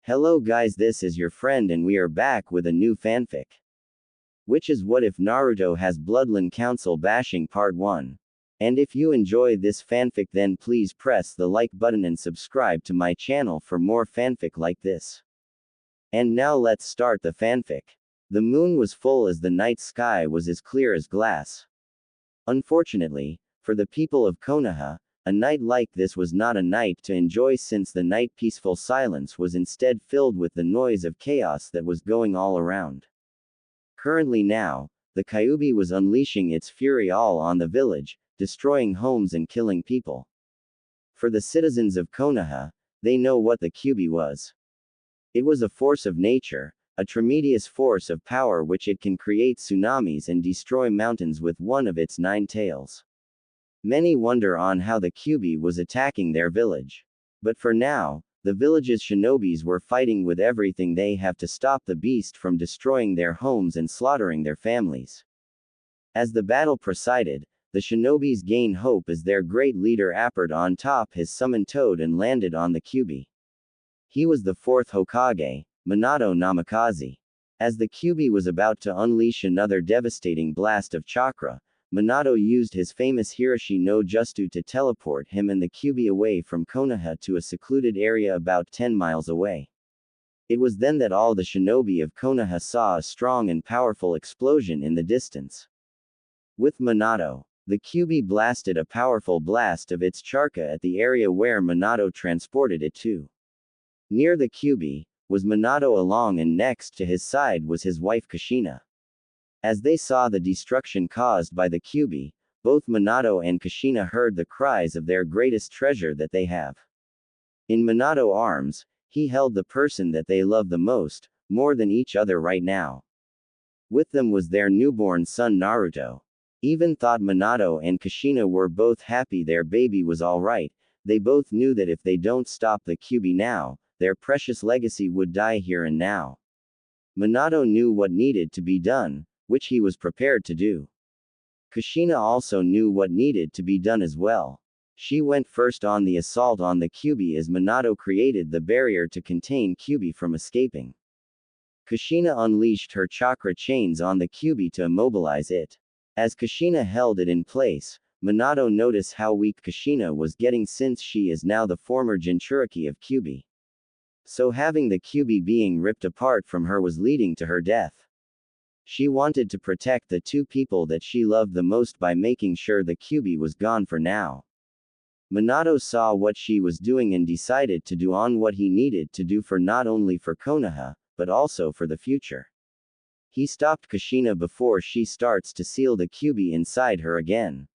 Hello guys, this is your friend and we are back with a new fanfic. Which is What If Naruto Has BloodlinCouncil Bashing Part 1. And if you enjoy this fanfic then please press the like button and subscribe to my channel for more fanfic like this. And now let's start the fanfic. The moon was full as the night sky was as clear as glass. Unfortunately, for the people of Konoha, a night like this was not a night to enjoy since the night peaceful silence was instead filled with the noise of chaos that was going all around. Currently now, the Kyuubi was unleashing its fury all on the village, destroying homes and killing people. For the citizens of Konoha, they know what the Kyuubi was. It was a force of nature, a tremendous force of power which it can create tsunamis and destroy mountains with one of its 9 tails. Many wonder on how the Kyuubi was attacking their village. But for now, the village's shinobis were fighting with everything they have to stop the beast from destroying their homes and slaughtering their families. As the battle proceeded, the shinobis gain hope as their great leader appeared on top his summoned toad and landed on the Kyuubi. He was the 4th Hokage, Minato Namikaze. As the Kyuubi was about to unleash another devastating blast of chakra, Minato used his famous Hiroshi no Jutsu to teleport him and the Kyuubi away from Konoha to a secluded area about 10 miles away. It was then that all the shinobi of Konoha saw a strong and powerful explosion in the distance. With Minato, the Kyuubi blasted a powerful blast of its chakra at the area where Minato transported it to. Near the Kyuubi was Minato along and next to his side was his wife Kushina. As they saw the destruction caused by the Kyuubi, both Minato and Kushina heard the cries of their greatest treasure that they have. In Minato's arms, he held the person that they love the most, more than each other right now. With them was their newborn son Naruto. Even thought Minato and Kushina were both happy their baby was alright, they both knew that if they don't stop the Kyuubi now, their precious legacy would die here and now. Minato knew what needed to be done, which he was prepared to do. Kushina also knew what needed to be done as well. She went first on the assault on the Kyuubi as Minato created the barrier to contain Kyuubi from escaping. Kushina unleashed her chakra chains on the Kyuubi to immobilize it. As Kushina held it in place, Minato noticed how weak Kushina was getting since she is now the former Jinchuriki of Kyuubi. So having the Kyuubi being ripped apart from her was leading to her death. She wanted to protect the 2 people that she loved the most by making sure the Kyuubi was gone for now. Minato saw what she was doing and decided to do on what he needed to do for not only for Konoha, but also for the future. He stopped Kushina before she starts to seal the Kyuubi inside her again.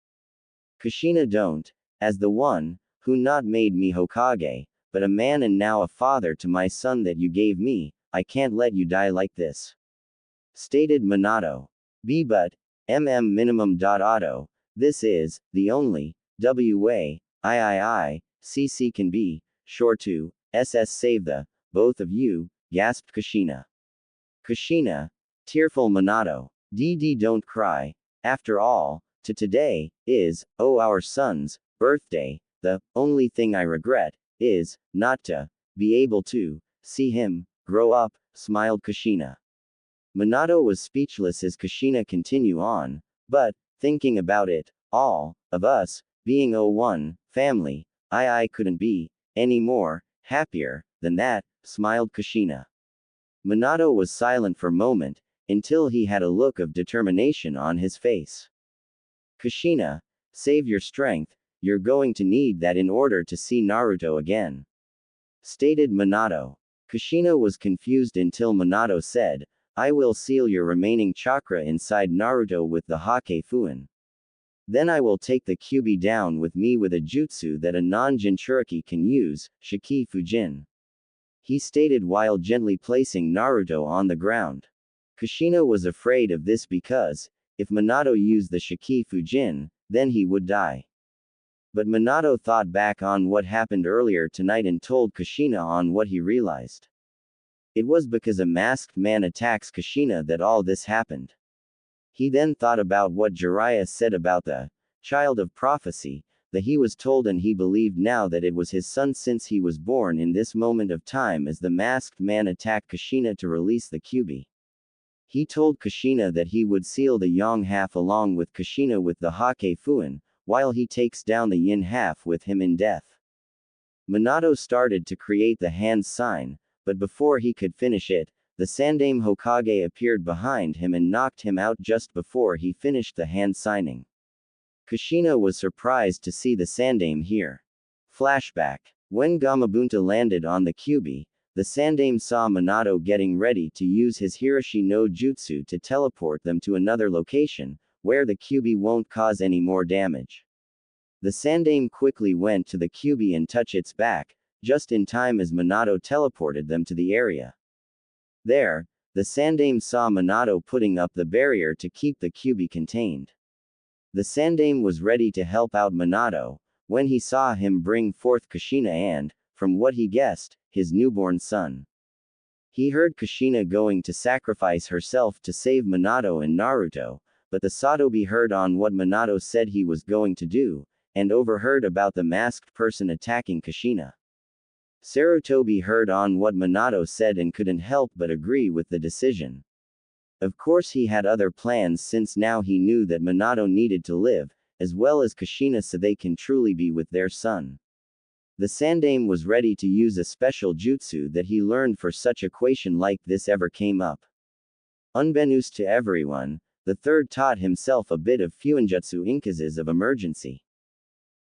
Kushina don't, as the one, who not made me Hokage, but a man and now a father to my son that you gave me, I can't let you die like this. Stated Minato. But, minimum. Auto, this is, the only, CC can be, sure to, SS save the, both of you, gasped Kushina. Kushina, tearful Minato. Don't cry, after all, today, is, our son's, birthday, the, only thing I regret, is, not to, be able to, see him, grow up, smiled Kushina. Minato was speechless as Kushina continued on, but, thinking about it, all of us, being one family, I couldn't be any more happier than that, smiled Kushina. Minato was silent for a moment, until he had a look of determination on his face. Kushina, save your strength, you're going to need that in order to see Naruto again. Stated Minato. Kushina was confused until Minato said, I will seal your remaining chakra inside Naruto with the Hake Fuin. Then I will take the Kyuubi down with me with a jutsu that a non-Jinchuriki can use, Shiki Fujin. He stated while gently placing Naruto on the ground. Kushina was afraid of this because, if Minato used the Shiki Fujin, then he would die. But Minato thought back on what happened earlier tonight and told Kushina on what he realized. It was because a masked man attacks Kushina that all this happened. He then thought about what Jiraiya said about the child of prophecy, that he was told, and he believed now that it was his son since he was born in this moment of time as the masked man attacked Kushina to release the Kyuubi. He told Kushina that he would seal the yang half along with Kushina with the Hake Fuin, while he takes down the yin half with him in death. Minato started to create the hand sign, but before he could finish it, the Sandaime Hokage appeared behind him and knocked him out just before he finished the hand signing. Kushina was surprised to see the Sandaime here. Flashback. When Gamabunta landed on the Kyuubi, the Sandaime saw Minato getting ready to use his Hiroshi no Jutsu to teleport them to another location, where the Kyuubi won't cause any more damage. The Sandaime quickly went to the Kyuubi and touched its back, just in time as Minato teleported them to the area. There, the Sandaime saw Minato putting up the barrier to keep the Kyuubi contained. The Sandaime was ready to help out Minato, when he saw him bring forth Kushina and, from what he guessed, his newborn son. He heard Kushina going to sacrifice herself to save Minato and Naruto, but the Sotobi heard on what Minato said he was going to do, and overheard about the masked person attacking Kushina. Sarutobi heard on what Minato said and couldn't help but agree with the decision. Of course he had other plans since now he knew that Minato needed to live, as well as Kushina so they can truly be with their son. The Sandaime was ready to use a special jutsu that he learned for such equation like this ever came up. Unbeknownst to everyone, the third taught himself a bit of Fuinjutsu in cases of emergency.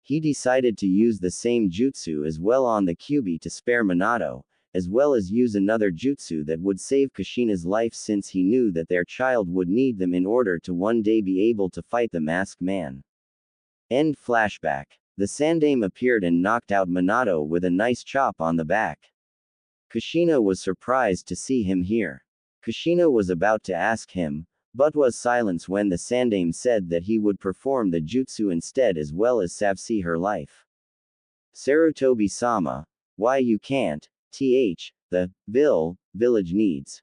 He decided to use the same jutsu as well on the Kyuubi to spare Minato, as well as use another jutsu that would save Kushina's life since he knew that their child would need them in order to one day be able to fight the masked man. End flashback. The Sandaime appeared and knocked out Minato with a nice chop on the back. Kushina was surprised to see him here. Kushina was about to ask him, but was silenced when the Sandaime said that he would perform the jutsu instead as well as save her life. Sarutobi-sama, why you can't, the village needs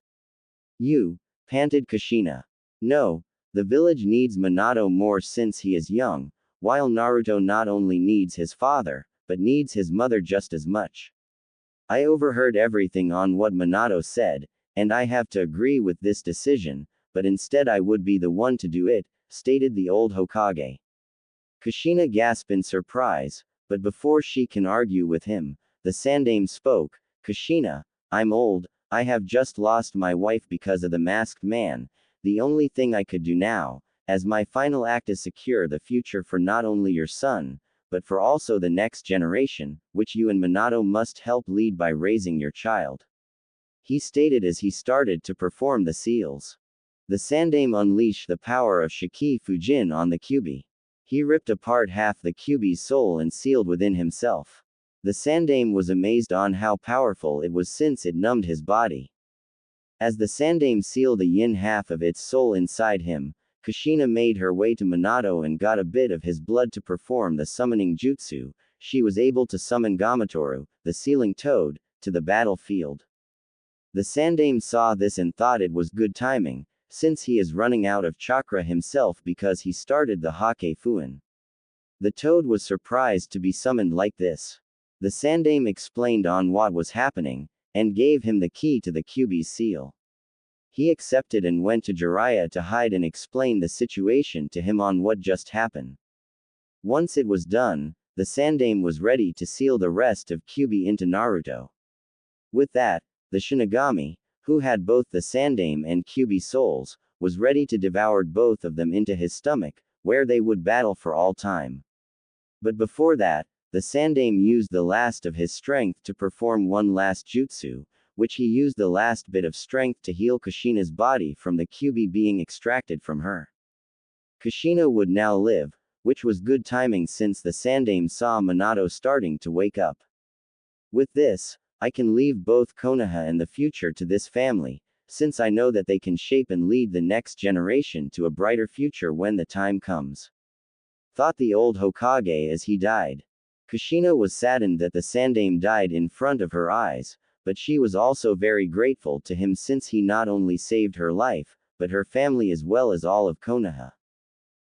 you, panted Kushina. No, the village needs Minato more since he is young, while Naruto not only needs his father, but needs his mother just as much. I overheard everything on what Minato said, and I have to agree with this decision, but instead I would be the one to do it, stated the old Hokage. Kushina gasped in surprise, but before she can argue with him, the Sandaime spoke. Kushina, I'm old, I have just lost my wife because of the masked man. The only thing I could do now, as my final act is secure the future for not only your son, but for also the next generation, which you and Minato must help lead by raising your child. He stated as he started to perform the seals. The Sandaime unleashed the power of Shiki Fujin on the Kyuubi. He ripped apart half the Kyuubi's soul and sealed within himself. The Sandaime was amazed on how powerful it was since it numbed his body. As the Sandaime sealed the yin half of its soul inside him, Kushina made her way to Minato and got a bit of his blood to perform the summoning jutsu. She was able to summon Gamatoru, the sealing toad, to the battlefield. The Sandaime saw this and thought it was good timing, since he is running out of chakra himself because he started the Hake Fuin. The toad was surprised to be summoned like this. The Sandaime explained on what was happening, and gave him the key to the Kyuubi's seal. He accepted and went to Jiraiya to hide and explain the situation to him on what just happened. Once it was done, the Sandaime was ready to seal the rest of Kyuubi into Naruto. With that, the Shinigami, who had both the Sandaime and Kyuubi souls, was ready to devour both of them into his stomach, where they would battle for all time. But before that, the Sandaime used the last of his strength to perform one last jutsu, which he used the last bit of strength to heal Kushina's body from the Kyuubi being extracted from her. Kushina would now live, which was good timing since the Sandaime saw Minato starting to wake up. With this, I can leave both Konoha and the future to this family, since I know that they can shape and lead the next generation to a brighter future when the time comes. Thought the old Hokage as he died. Kushina was saddened that the Sandaime died in front of her eyes, but she was also very grateful to him since he not only saved her life, but her family as well as all of Konoha.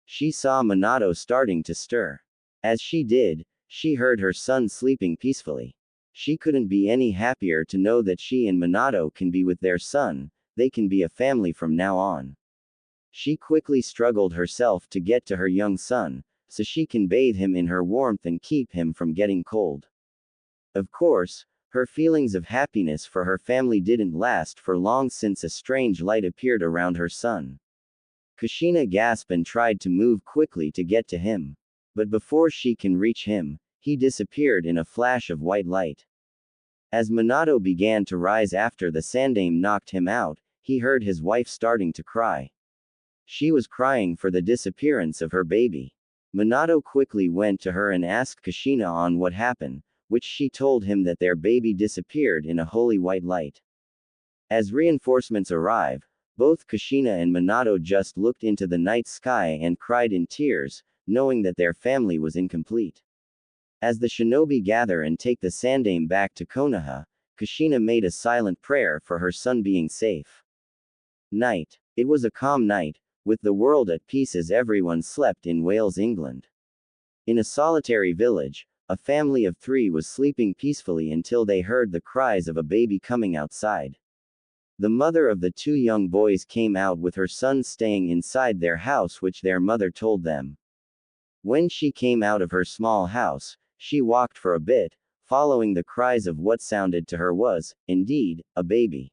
She saw Minato starting to stir. As she did, she heard her son sleeping peacefully. She couldn't be any happier to know that she and Minato can be with their son, they can be a family from now on. She quickly struggled herself to get to her young son, so she can bathe him in her warmth and keep him from getting cold. Of course, her feelings of happiness for her family didn't last for long since a strange light appeared around her son. Kushina gasped and tried to move quickly to get to him. But before she can reach him, he disappeared in a flash of white light. As Minato began to rise after the Sandaime knocked him out, he heard his wife starting to cry. She was crying for the disappearance of her baby. Minato quickly went to her and asked Kushina on what happened, which she told him that their baby disappeared in a holy white light. As reinforcements arrive, both Kushina and Minato just looked into the night sky and cried in tears, knowing that their family was incomplete. As the shinobi gather and take the Sandaime back to Konoha, Kushina made a silent prayer for her son being safe. Night. It was a calm night, with the world at peace as everyone slept in Wales, England. In a solitary village, a family of 3 was sleeping peacefully until they heard the cries of a baby coming outside. The mother of the 2 young boys came out with her son staying inside their house, which their mother told them. When she came out of her small house, she walked for a bit, following the cries of what sounded to her was, indeed, a baby.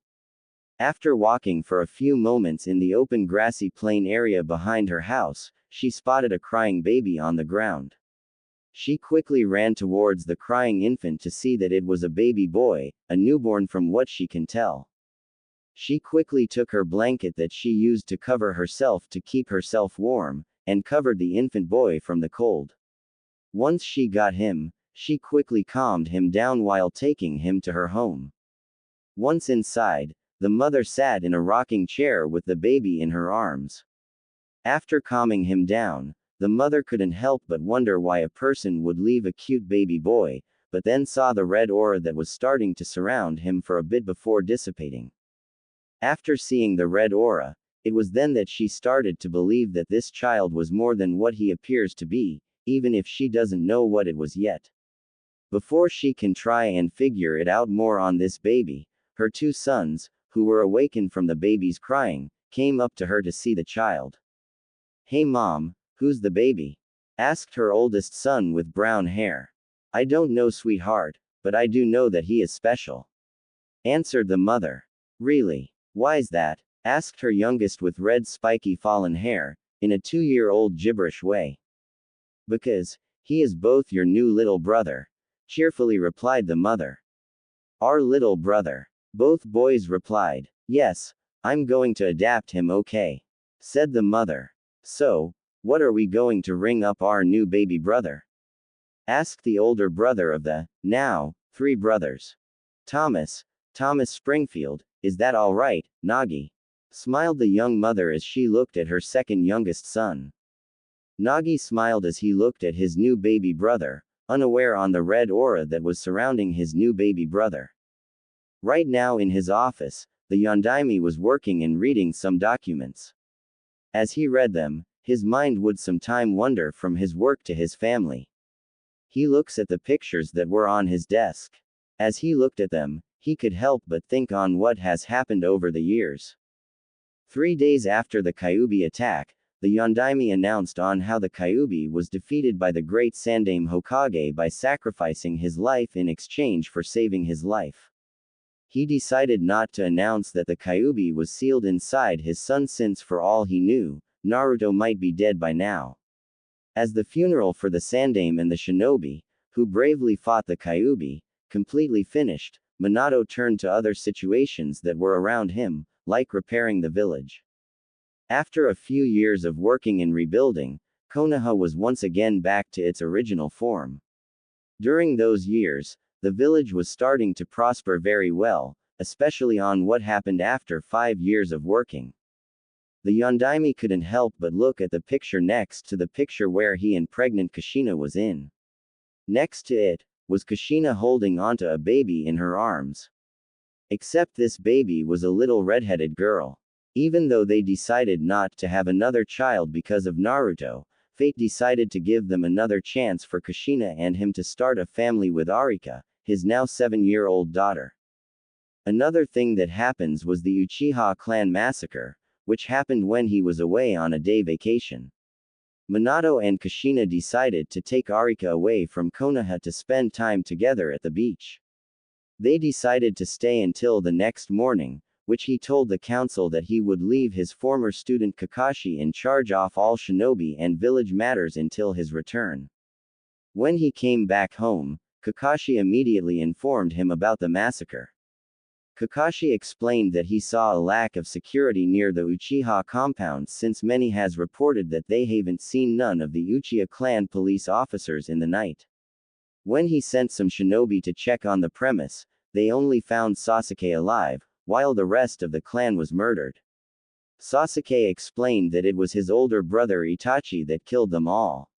After walking for a few moments in the open grassy plain area behind her house, she spotted a crying baby on the ground. She quickly ran towards the crying infant to see that it was a baby boy, a newborn from what she can tell. She quickly took her blanket that she used to cover herself to keep herself warm, and covered the infant boy from the cold. Once she got him, she quickly calmed him down while taking him to her home. Once inside, the mother sat in a rocking chair with the baby in her arms. After calming him down, the mother couldn't help but wonder why a person would leave a cute baby boy, but then saw the red aura that was starting to surround him for a bit before dissipating. After seeing the red aura, it was then that she started to believe that this child was more than what he appears to be, even if she doesn't know what it was yet. Before she can try and figure it out more on this baby, her 2 sons, who were awakened from the baby's crying, came up to her to see the child. "Hey mom, who's the baby?" asked her oldest son with brown hair. "I don't know, sweetheart, but I do know that he is special," answered the mother. "Really? Why's that?" asked her youngest with red spiky fallen hair, in a 2-year-old gibberish way. "Because he is both your new little brother," cheerfully replied the mother. "Our little brother?" Both boys replied. "Yes, I'm going to adapt him, okay," said the mother. "So, what are we going to ring up our new baby brother?" asked the older brother of the, now, 3 brothers. Thomas Springfield, is that all right, Nagi?" smiled the young mother as she looked at her second youngest son. Nagi smiled as he looked at his new baby brother, unaware on the red aura that was surrounding his new baby brother. Right now in his office, the Yondaime was working and reading some documents. As he read them, his mind would sometime wander from his work to his family. He looks at the pictures that were on his desk. As he looked at them, he could help but think on what has happened over the years. 3 days after the Kyuubi attack, the Yondaime announced on how the Kyuubi was defeated by the great Sandaime Hokage by sacrificing his life in exchange for saving his life. He decided not to announce that the Kyuubi was sealed inside his son since for all he knew, Naruto might be dead by now. As the funeral for the Sandaime and the shinobi, who bravely fought the Kyuubi, completely finished, Minato turned to other situations that were around him, like repairing the village. After a few years of working and rebuilding, Konoha was once again back to its original form. During those years, the village was starting to prosper very well, especially on what happened after 5 years of working. The Yondaime couldn't help but look at the picture next to the picture where he and pregnant Kushina was in. Next to it, was Kushina holding onto a baby in her arms. Except this baby was a little redheaded girl. Even though they decided not to have another child because of Naruto, fate decided to give them another chance for Kushina and him to start a family with Arika, his now 7-year-old daughter. Another thing that happens was the Uchiha clan massacre, which happened when he was away on a day vacation. Minato and Kushina decided to take Arika away from Konoha to spend time together at the beach. They decided to stay until the next morning, which he told the council that he would leave his former student Kakashi in charge of all shinobi and village matters until his return. When he came back home, Kakashi immediately informed him about the massacre. Kakashi explained that he saw a lack of security near the Uchiha compound since many has reported that they haven't seen none of the Uchiha clan police officers in the night. When he sent some shinobi to check on the premise, they only found Sasuke alive, while the rest of the clan was murdered. Sasuke explained that it was his older brother Itachi that killed them all.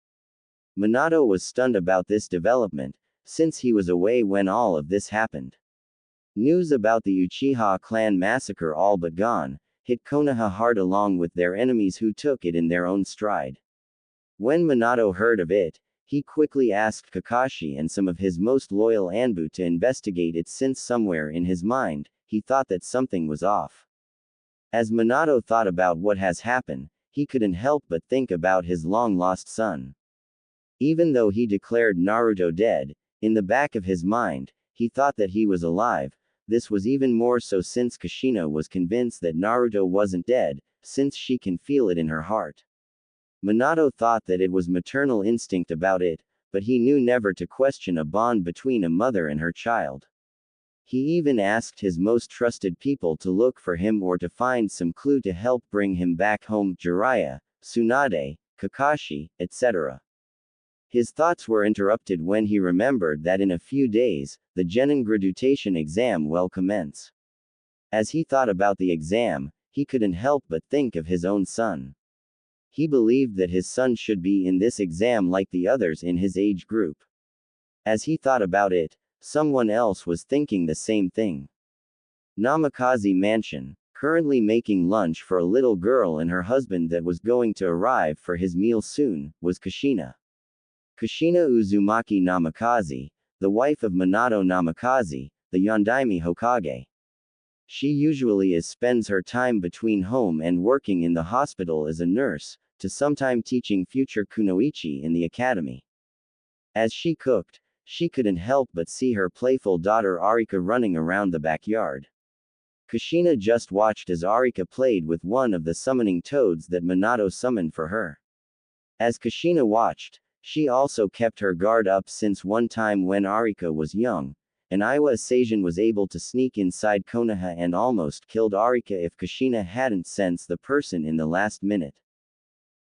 Minato was stunned about this development, since he was away when all of this happened. News about the Uchiha clan massacre all but gone, hit Konoha hard along with their enemies who took it in their own stride. When Minato heard of it, he quickly asked Kakashi and some of his most loyal Anbu to investigate it since somewhere in his mind, he thought that something was off. As Minato thought about what has happened, he couldn't help but think about his long-lost son. Even though he declared Naruto dead, in the back of his mind, he thought that he was alive. This was even more so since Kushina was convinced that Naruto wasn't dead, since she can feel it in her heart. Minato thought that it was maternal instinct about it, but he knew never to question a bond between a mother and her child. He even asked his most trusted people to look for him or to find some clue to help bring him back home, Jiraiya, Tsunade, Kakashi, etc. His thoughts were interrupted when he remembered that in a few days, the Genin graduation exam will commence. As he thought about the exam, he couldn't help but think of his own son. He believed that his son should be in this exam like the others in his age group. As he thought about it, someone else was thinking the same thing. Namikaze Mansion, currently making lunch for a little girl and her husband that was going to arrive for his meal soon, was Kushina. Kushina Uzumaki Namikaze, the wife of Minato Namikaze, the Yondaime Hokage. She usually spends her time between home and working in the hospital as a nurse, to sometime teaching future kunoichi in the academy. As she cooked, she couldn't help but see her playful daughter Arika running around the backyard. Kushina just watched as Arika played with one of the summoning toads that Minato summoned for her. As Kushina watched, she also kept her guard up since one time when Arika was young, an Iwa Seijan was able to sneak inside Konoha and almost killed Arika if Kushina hadn't sensed the person in the last minute.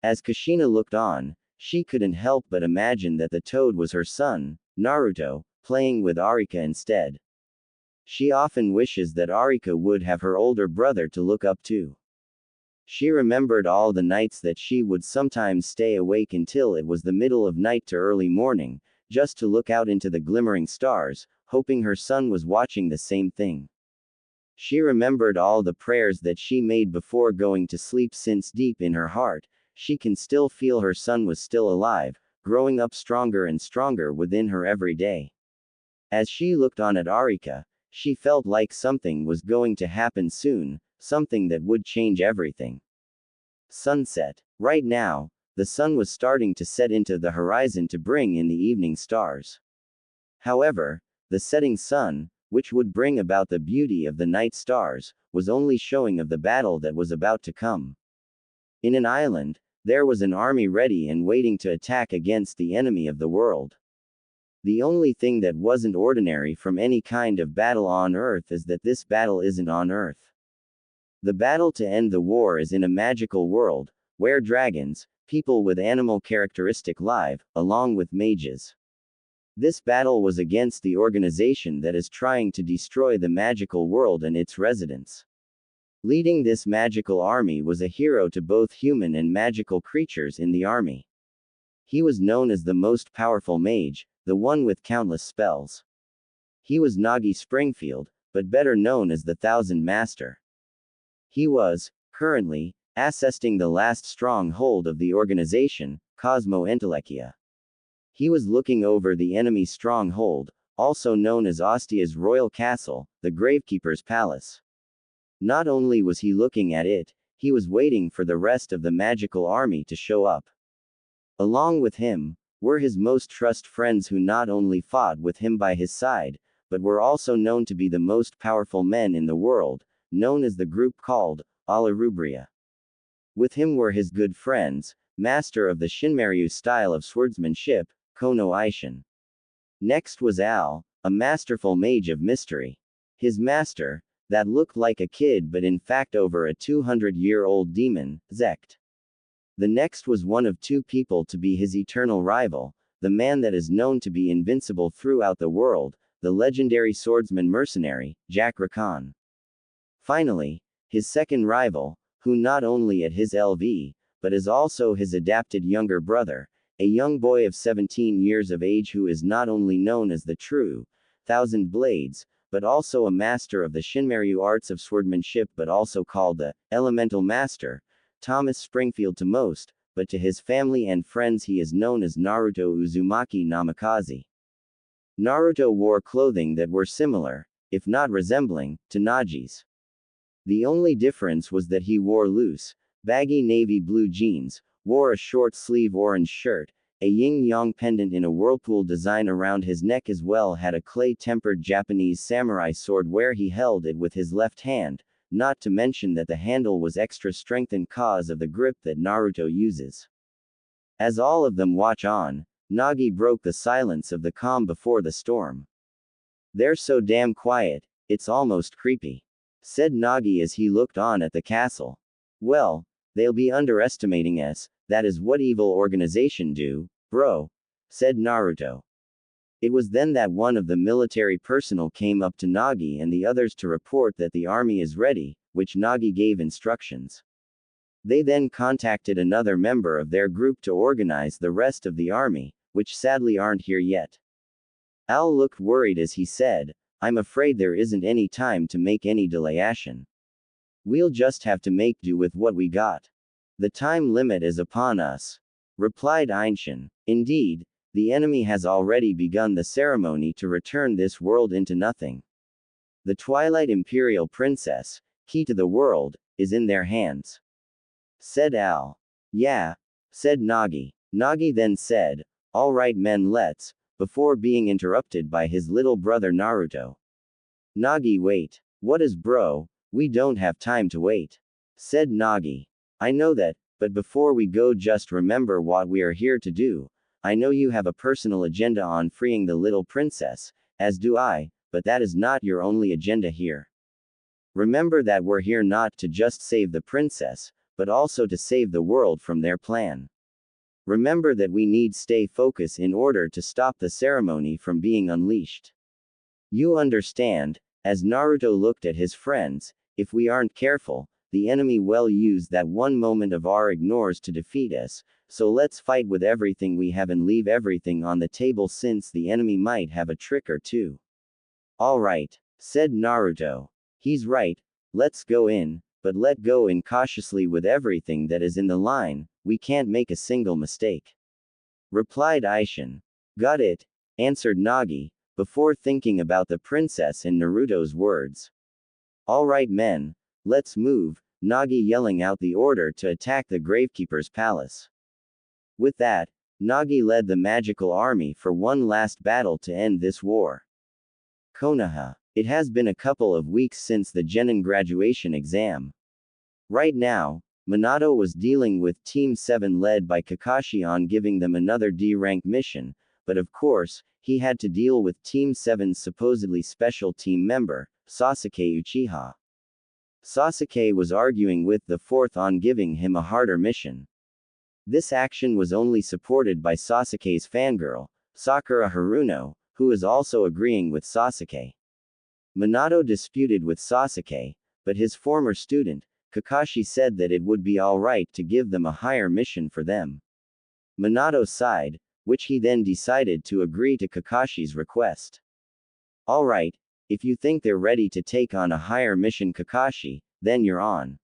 As Kushina looked on, she couldn't help but imagine that the toad was her son, Naruto, playing with Arika instead. She often wishes that Arika would have her older brother to look up to. She remembered all the nights that she would sometimes stay awake until it was the middle of night to early morning, just to look out into the glimmering stars, hoping her son was watching the same thing. She remembered all the prayers that she made before going to sleep since deep in her heart, she can still feel her son was still alive, growing up stronger and stronger within her every day. As she looked on at Arika, she felt like something was going to happen soon, something that would change everything. Sunset. Right now, the sun was starting to set into the horizon to bring in the evening stars. However, the setting sun, which would bring about the beauty of the night stars, was only showing of the battle that was about to come. In an island, there was an army ready and waiting to attack against the enemy of the world. The only thing that wasn't ordinary from any kind of battle on Earth is that this battle isn't on Earth. The battle to end the war is in a magical world, where dragons, people with animal characteristic live, along with mages. This battle was against the organization that is trying to destroy the magical world and its residents. Leading this magical army was a hero to both human and magical creatures in the army. He was known as the most powerful mage, the one with countless spells. He was Nagi Springfield, but better known as the Thousand Master. He was, currently, assessing the last stronghold of the organization, Cosmo Entelekia. He was looking over the enemy stronghold, also known as Ostia's royal castle, the Gravekeeper's palace. Not only was he looking at it, he was waiting for the rest of the magical army to show up. Along with him were his most trusted friends who not only fought with him by his side, but were also known to be the most powerful men in the world, known as the group called Ala Rubria. With him were his good friends, master of the Shinmaryu style of swordsmanship, Kono Aishin. Next was Al, a masterful mage of mystery. His master, that looked like a kid but in fact over a 200-year-old demon, Zekt. The next was one of two people to be his eternal rival, the man that is known to be invincible throughout the world, the legendary swordsman mercenary, Jack Rakan. Finally, his second rival, who not only at his LV, but is also his adapted younger brother, a young boy of 17 years of age who is not only known as the true Thousand Blades, but also a master of the Shinmaryu arts of swordsmanship but also called the Elemental Master, Thomas Springfield to most, but to his family and friends he is known as Naruto Uzumaki Namikaze. Naruto wore clothing that were similar, if not resembling, to Nagi's. The only difference was that he wore loose, baggy navy blue jeans, wore a short-sleeve orange shirt, a yin-yang pendant in a whirlpool design around his neck as well had a clay-tempered Japanese samurai sword where he held it with his left hand, not to mention that the handle was extra strengthened cause of the grip that Naruto uses. As all of them watch on, Nagi broke the silence of the calm before the storm. "They're so damn quiet, it's almost creepy," said Nagi as he looked on at the castle. "Well, they'll be underestimating us, that is what evil organization do, bro," said Naruto. It was then that one of the military personnel came up to Nagi and the others to report that the army is ready, which Nagi gave instructions. They then contacted another member of their group to organize the rest of the army, which sadly aren't here yet. Al looked worried as he said, "I'm afraid there isn't any time to make any delayation. We'll just have to make do with what we got. The time limit is upon us," replied Ainshin. "Indeed, the enemy has already begun the ceremony to return this world into nothing. The Twilight Imperial Princess, key to the world, is in their hands," said Al. "Yeah," said Nagi. Nagi then said, "All right men, let's," before being interrupted by his little brother Naruto. "Nagi, wait. What is bro? We don't have time to wait," said Nagi. "I know that, but before we go just remember what we are here to do. I know you have a personal agenda on freeing the little princess, as do I, but that is not your only agenda here. Remember that we're here not to just save the princess, but also to save the world from their plan. Remember that we need stay focused in order to stop the ceremony from being unleashed. You understand?" As Naruto looked at his friends, "If we aren't careful, the enemy will use that one moment of our ignores to defeat us, so let's fight with everything we have and leave everything on the table since the enemy might have a trick or two." "All right," said Naruto. "He's right, let's go in, but let go in cautiously with everything that is in the line, we can't make a single mistake," replied Aishin. "Got it," answered Nagi, before thinking about the princess and Naruto's words. "All right men, let's move," Nagi yelling out the order to attack the Gravekeeper's palace. With that, Nagi led the magical army for one last battle to end this war. Konoha. It has been a couple of weeks since the Genin graduation exam. Right now, Minato was dealing with Team 7 led by Kakashi on giving them another D-rank mission, but of course, he had to deal with Team 7's supposedly special team member, Sasuke Uchiha. Sasuke was arguing with the fourth on giving him a harder mission. This action was only supported by Sasuke's fangirl, Sakura Haruno, who is also agreeing with Sasuke. Minato disputed with Sasuke, but his former student, Kakashi said that it would be alright to give them a higher mission for them. Minato sighed, which he then decided to agree to Kakashi's request. "Alright, if you think they're ready to take on a higher mission Kakashi, then you're on,"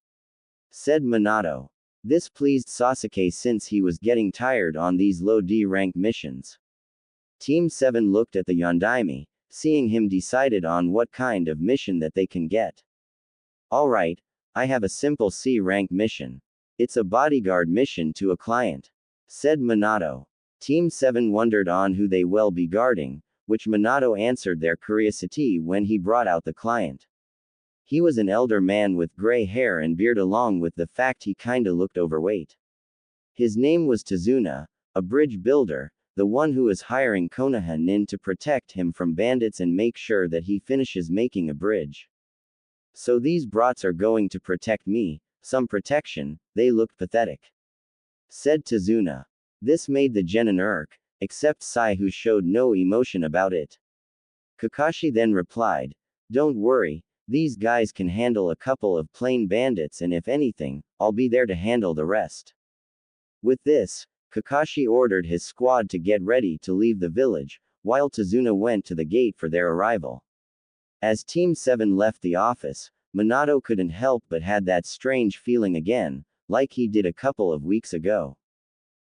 said Minato. This pleased Sasuke since he was getting tired on these low D rank missions. Team 7 looked at the Yondaime, seeing him decided on what kind of mission that they can get. Alright, I have a simple C rank mission. It's a bodyguard mission to a client, said Minato. Team 7 wondered on who they will be guarding, which Minato answered their curiosity when he brought out the client. He was an elder man with gray hair and beard along with the fact he kinda looked overweight. His name was Tazuna, a bridge builder, the one who is hiring Konoha Nin to protect him from bandits and make sure that he finishes making a bridge. So these brats are going to protect me, some protection, they looked pathetic, said Tazuna. This made the genin irk, except Sai, who showed no emotion about it. Kakashi then replied, "Don't worry, these guys can handle a couple of plain bandits, and if anything, I'll be there to handle the rest." With this, Kakashi ordered his squad to get ready to leave the village, while Tazuna went to the gate for their arrival. As Team 7 left the office, Minato couldn't help but had that strange feeling again, like he did a couple of weeks ago.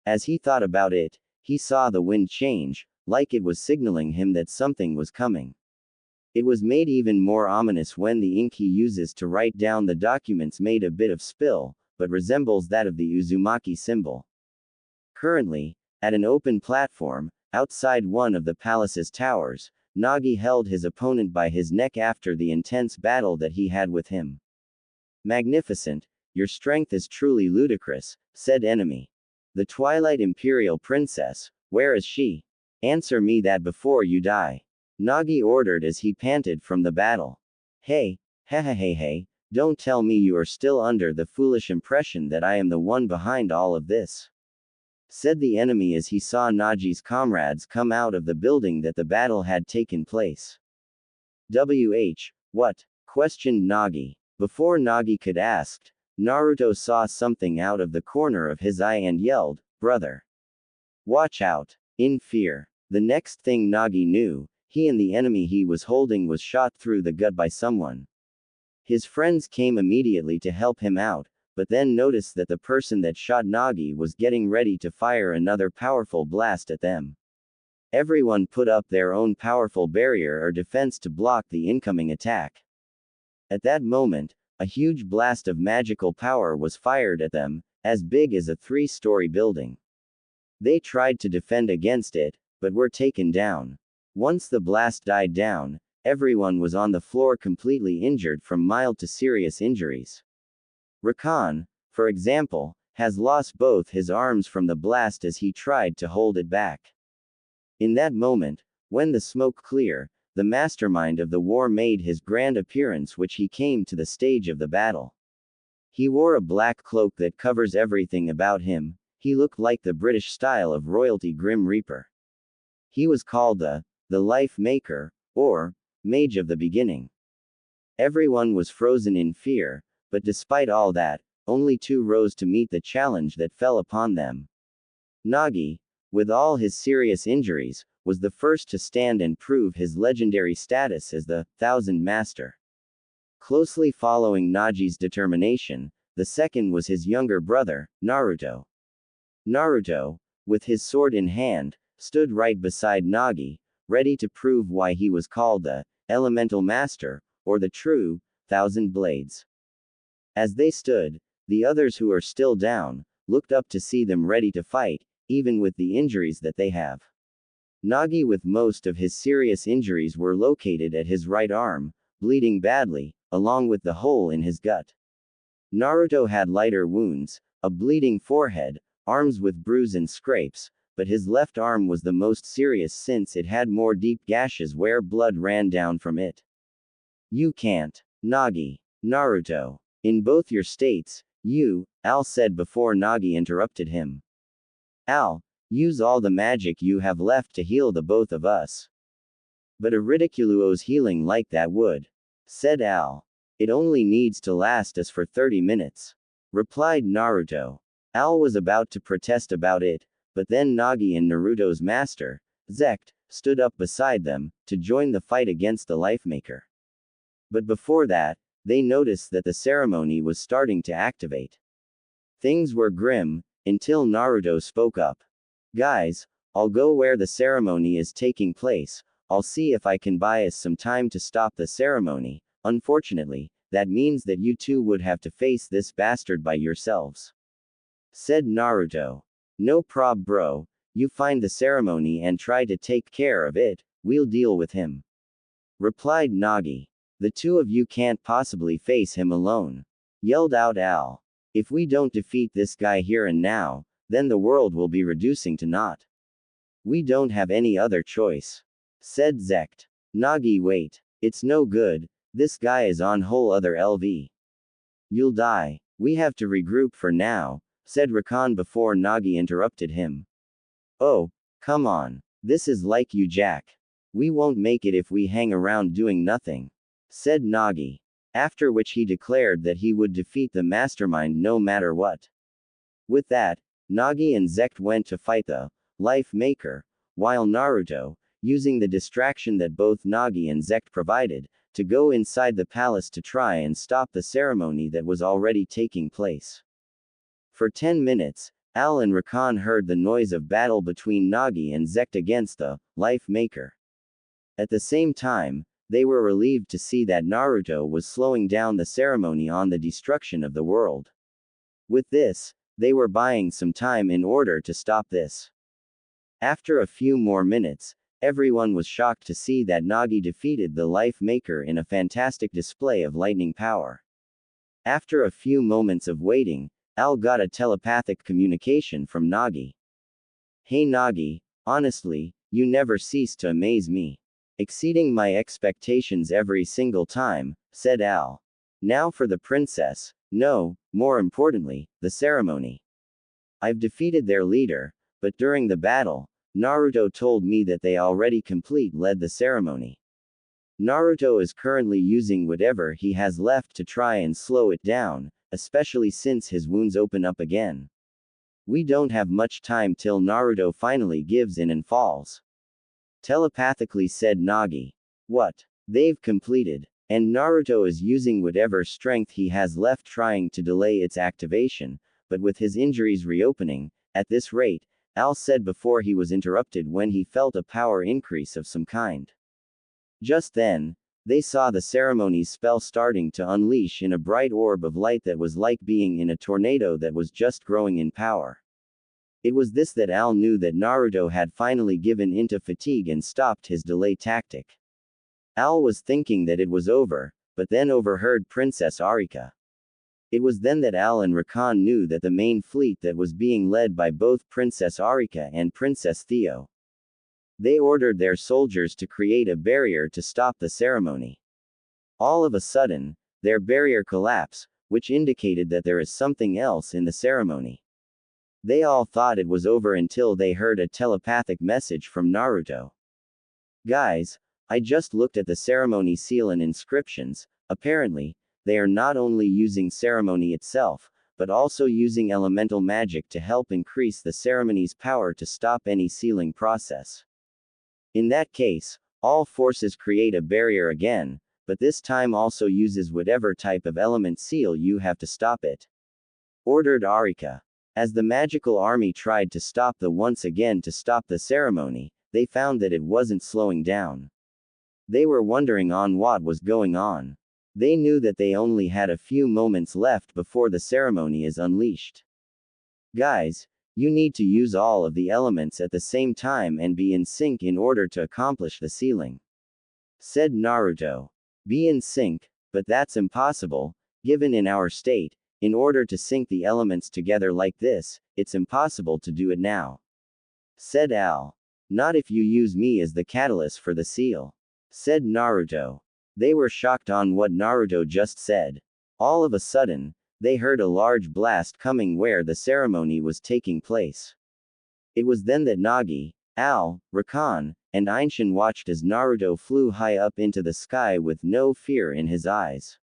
As he thought about it, he saw the wind change, like it was signaling him that something was coming. It was made even more ominous when the ink he uses to write down the documents made a bit of spill, but resembles that of the Uzumaki symbol. Currently, at an open platform, outside one of the palace's towers, Nagi held his opponent by his neck after the intense battle that he had with him. "Magnificent, your strength is truly ludicrous," said enemy. "The Twilight Imperial Princess, where is she? Answer me that before you die," Nagi ordered as he panted from the battle. "Hey, hey, don't tell me you are still under the foolish impression that I am the one behind all of this," said the enemy as he saw Nagi's comrades come out of the building that the battle had taken place. What? Questioned Nagi. Before Nagi could ask, Naruto saw something out of the corner of his eye and yelled, "Brother! Watch out!" in fear. The next thing Nagi knew, he and the enemy he was holding was shot through the gut by someone. His friends came immediately to help him out, but then noticed that the person that shot Nagi was getting ready to fire another powerful blast at them. Everyone put up their own powerful barrier or defense to block the incoming attack. At that moment, a huge blast of magical power was fired at them, as big as a 3-story building. They tried to defend against it, but were taken down. Once the blast died down, everyone was on the floor completely injured from mild to serious injuries. Rakan, for example, has lost both his arms from the blast as he tried to hold it back. In that moment, when the smoke cleared, the mastermind of the war made his grand appearance, which he came to the stage of the battle. He wore a black cloak that covers everything about him. He looked like the British style of royalty Grim Reaper. He was called the Life Maker, or Mage of the Beginning. Everyone was frozen in fear, but despite all that, only 2 rose to meet the challenge that fell upon them. Nagi, with all his serious injuries, was the first to stand and prove his legendary status as the Thousand Master. Closely following Nagi's determination, the second was his younger brother, Naruto. Naruto, with his sword in hand, stood right beside Nagi, ready to prove why he was called the Elemental Master, or the true Thousand Blades. As they stood, the others who are still down, looked up to see them ready to fight, even with the injuries that they have. Nagi, with most of his serious injuries, were located at his right arm, bleeding badly, along with the hole in his gut. Naruto had lighter wounds, a bleeding forehead, arms with bruise and scrapes, but his left arm was the most serious since it had more deep gashes where blood ran down from it. "You can't. Nagi. Naruto. In both your states, Al said before Nagi interrupted him. "Al, use all the magic you have left to heal the both of us." "But a ridiculous healing like that would," said Al. "It only needs to last us for 30 minutes. Replied Naruto. Al was about to protest about it, but then Nagi and Naruto's master, Zekt, stood up beside them, to join the fight against the Life Maker. But before that, they noticed that the ceremony was starting to activate. Things were grim, until Naruto spoke up. Guys, I'll go where the ceremony is taking place, I'll see if I can buy us some time to stop the ceremony. Unfortunately, that means that you two would have to face this bastard by yourselves. Said Naruto. No prob bro, you find the ceremony and try to take care of it, we'll deal with him. Replied Nagi. The two of you can't possibly face him alone. Yelled out Al. If we don't defeat this guy here and now, then the world will be reducing to naught. We don't have any other choice. Said Zect. Nagi wait, it's no good, this guy is on whole other LV. You'll die, we have to regroup for now, said Rakan before Nagi interrupted him. Oh, come on, this is like you Jack. We won't make it if we hang around doing nothing. Said Nagi. After which he declared that he would defeat the mastermind no matter what. With that, Nagi and Zect went to fight the Life Maker, while Naruto, using the distraction that both Nagi and Zect provided, to go inside the palace to try and stop the ceremony that was already taking place. For 10 minutes, Al and Rakan heard the noise of battle between Nagi and Zect against the Life Maker. At the same time, they were relieved to see that Naruto was slowing down the ceremony on the destruction of the world. With this, they were buying some time in order to stop this. After a few more minutes, everyone was shocked to see that Nagi defeated the Life Maker in a fantastic display of lightning power. After a few moments of waiting, Al got a telepathic communication from Nagi. Hey Nagi, honestly, you never cease to amaze me. Exceeding my expectations every single time, said Al. Now for the princess, no, more importantly, the ceremony. I've defeated their leader, but during the battle, Naruto told me that they already led the ceremony. Naruto is currently using whatever he has left to try and slow it down, especially since his wounds open up again. We don't have much time till Naruto finally gives in and falls. Telepathically said Nagi. What? They've completed. And Naruto is using whatever strength he has left trying to delay its activation, but with his injuries reopening, at this rate, Al said before he was interrupted when he felt a power increase of some kind. Just then, they saw the ceremony's spell starting to unleash in a bright orb of light that was like being in a tornado that was just growing in power. It was this that Al knew that Naruto had finally given into fatigue and stopped his delay tactic. Al was thinking that it was over, but then overheard Princess Arika. It was then that Al and Rakan knew that the main fleet that was being led by both Princess Arika and Princess Theo. They ordered their soldiers to create a barrier to stop the ceremony. All of a sudden, their barrier collapsed, which indicated that there is something else in the ceremony. They all thought it was over until they heard a telepathic message from Naruto. Guys, I just looked at the ceremony seal and inscriptions. Apparently, they are not only using ceremony itself, but also using elemental magic to help increase the ceremony's power to stop any sealing process. In that case, all forces create a barrier again, but this time also uses whatever type of element seal you have to stop it. Ordered Arika. As the magical army tried to stop the ceremony, they found that it wasn't slowing down. They were wondering on what was going on. They knew that they only had a few moments left before the ceremony is unleashed. Guys, you need to use all of the elements at the same time and be in sync in order to accomplish the sealing. Said Naruto. Be in sync, but that's impossible, given in our state. In order to sync the elements together like this, it's impossible to do it now. Said Al. Not if you use me as the catalyst for the seal. Said Naruto. They were shocked on what Naruto just said. All of a sudden, they heard a large blast coming where the ceremony was taking place. It was then that Nagi, Al, Rakan, and Ainshin watched as Naruto flew high up into the sky with no fear in his eyes.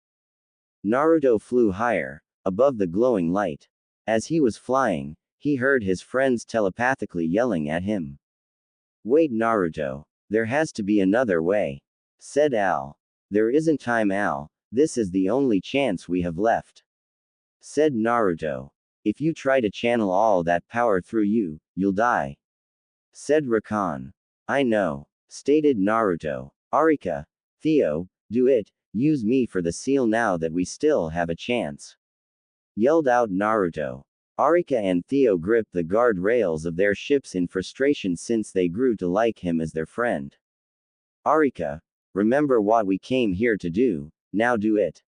Naruto flew higher, above the glowing light. As he was flying, he heard his friends telepathically yelling at him. Wait Naruto, there has to be another way. Said Al. There isn't time Al, This is the only chance we have left. Said Naruto. If you try to channel all that power through you, you'll die. Said Rakan. I know. Stated Naruto. Arika, Theo, do it, use me for the seal now that we still have a chance. Yelled out Naruto. Arika and Theo gripped the guard rails of their ships in frustration since they grew to like him as their friend. Arika, remember what we came here to do, now do it.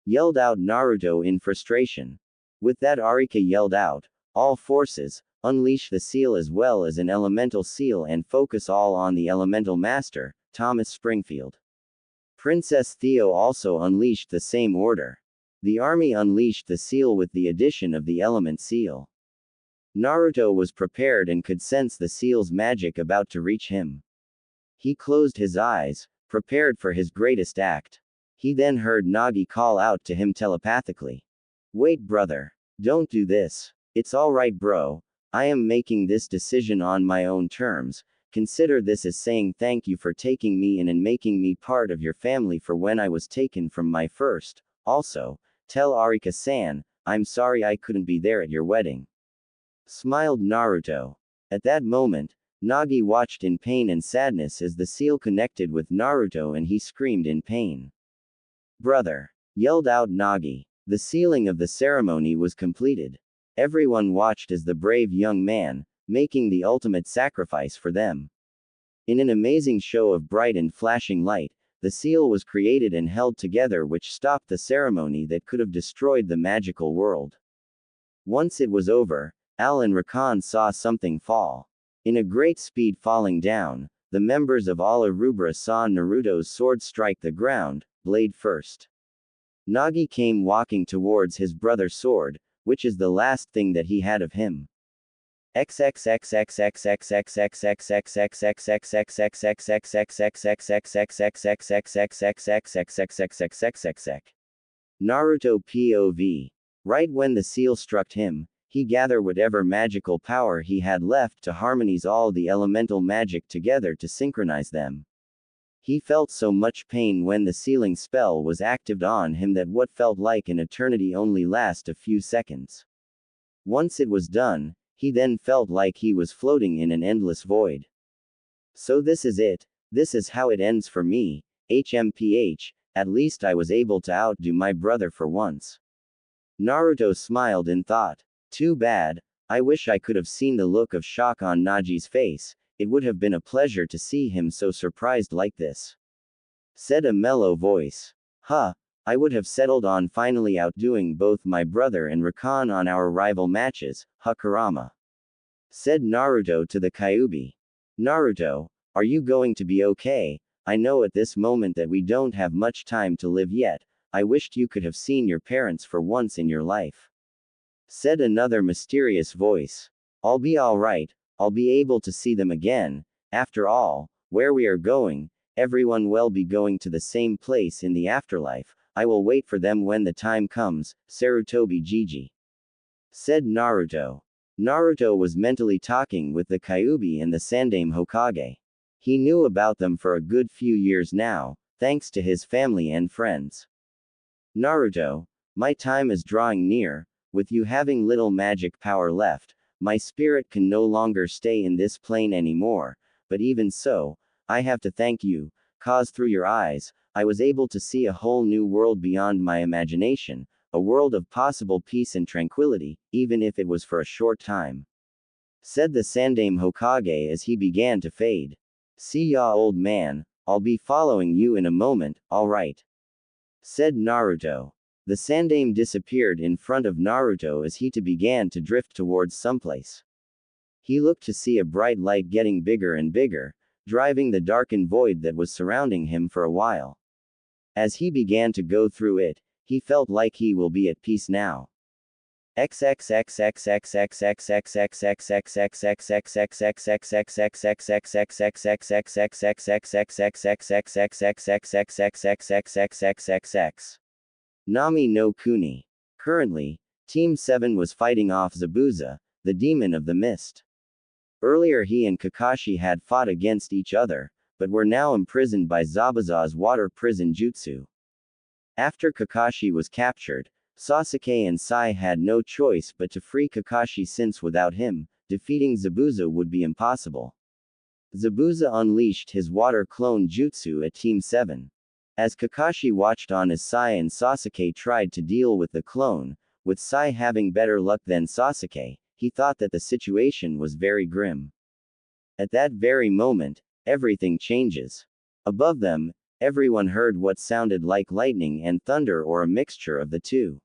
Yelled out Naruto in frustration. With that, Arika yelled out, all forces, unleash the seal as well as an elemental seal and focus all on the elemental master, Thomas Springfield. Princess Theo also unleashed the same order. The army unleashed the seal with the addition of the element seal. Naruto was prepared and could sense the seal's magic about to reach him. He closed his eyes, prepared for his greatest act. He then heard Nagi call out to him telepathically. Wait, brother. Don't do this. It's alright, bro. I am making this decision on my own terms. Consider this as saying thank you for taking me in and making me part of your family for when I was taken from my first. Also, tell Arika-san, I'm sorry I couldn't be there at your wedding. Smiled Naruto. At that moment, Nagi watched in pain and sadness as the seal connected with Naruto and he screamed in pain. Brother! Yelled out Nagi. The sealing of the ceremony was completed. Everyone watched as the brave young man, making the ultimate sacrifice for them. In an amazing show of bright and flashing light, the seal was created and held together, which stopped the ceremony that could have destroyed the magical world. Once it was over, Al and Rakan saw something fall. In a great speed falling down, the members of All Arubra saw Naruto's sword strike the ground, blade first. Nagi came walking towards his brother's sword, which is the last thing that he had of him. Naruto POV. Right when the seal struck him, he gathered whatever magical power he had left to harmonize all the elemental magic together to synchronize them. He felt so much pain when the sealing spell was activated on him that what felt like an eternity only lasted a few seconds. Once it was done, he then felt like he was floating in an endless void. So this is it, this is how it ends for me, HMPH, at least I was able to outdo my brother for once. Naruto smiled and thought, too bad, I wish I could have seen the look of shock on Nagi's face. It would have been a pleasure to see him so surprised like this. Said a mellow voice. Huh, I would have settled on finally outdoing both my brother and Rakan on our rival matches, Kurama. Said Naruto to the Kyuubi. Naruto, are you going to be okay? I know at this moment that we don't have much time to live yet. I wished you could have seen your parents for once in your life. Said another mysterious voice. I'll be alright. I'll be able to see them again. After all, where we are going, everyone will be going to the same place in the afterlife. I will wait for them when the time comes, Sarutobi Gigi. Said Naruto. Naruto was mentally talking with the Kyuubi and the Sandaime Hokage. He knew about them for a good few years now, thanks to his family and friends. Naruto, my time is drawing near. With you having little magic power left, my spirit can no longer stay in this plane anymore, but even so, I have to thank you, cause through your eyes, I was able to see a whole new world beyond my imagination, a world of possible peace and tranquility, even if it was for a short time. Said the Sandaime Hokage as he began to fade. See ya, old man, I'll be following you in a moment, alright. Said Naruto. The Sandaime disappeared in front of Naruto as he too began to drift towards someplace. He looked to see a bright light getting bigger and bigger, driving the darkened void that was surrounding him for a while. As he began to go through it, he felt like he will be at peace now. Nami no Kuni. Currently, Team 7 was fighting off Zabuza, the demon of the mist. Earlier he and Kakashi had fought against each other, but were now imprisoned by Zabuza's water prison jutsu. After Kakashi was captured, Sasuke and Sai had no choice but to free Kakashi since without him, defeating Zabuza would be impossible. Zabuza unleashed his water clone jutsu at Team 7. As Kakashi watched on as Sai and Sasuke tried to deal with the clone, with Sai having better luck than Sasuke, he thought that the situation was very grim. At that very moment, everything changes. Above them, everyone heard what sounded like lightning and thunder or a mixture of the two.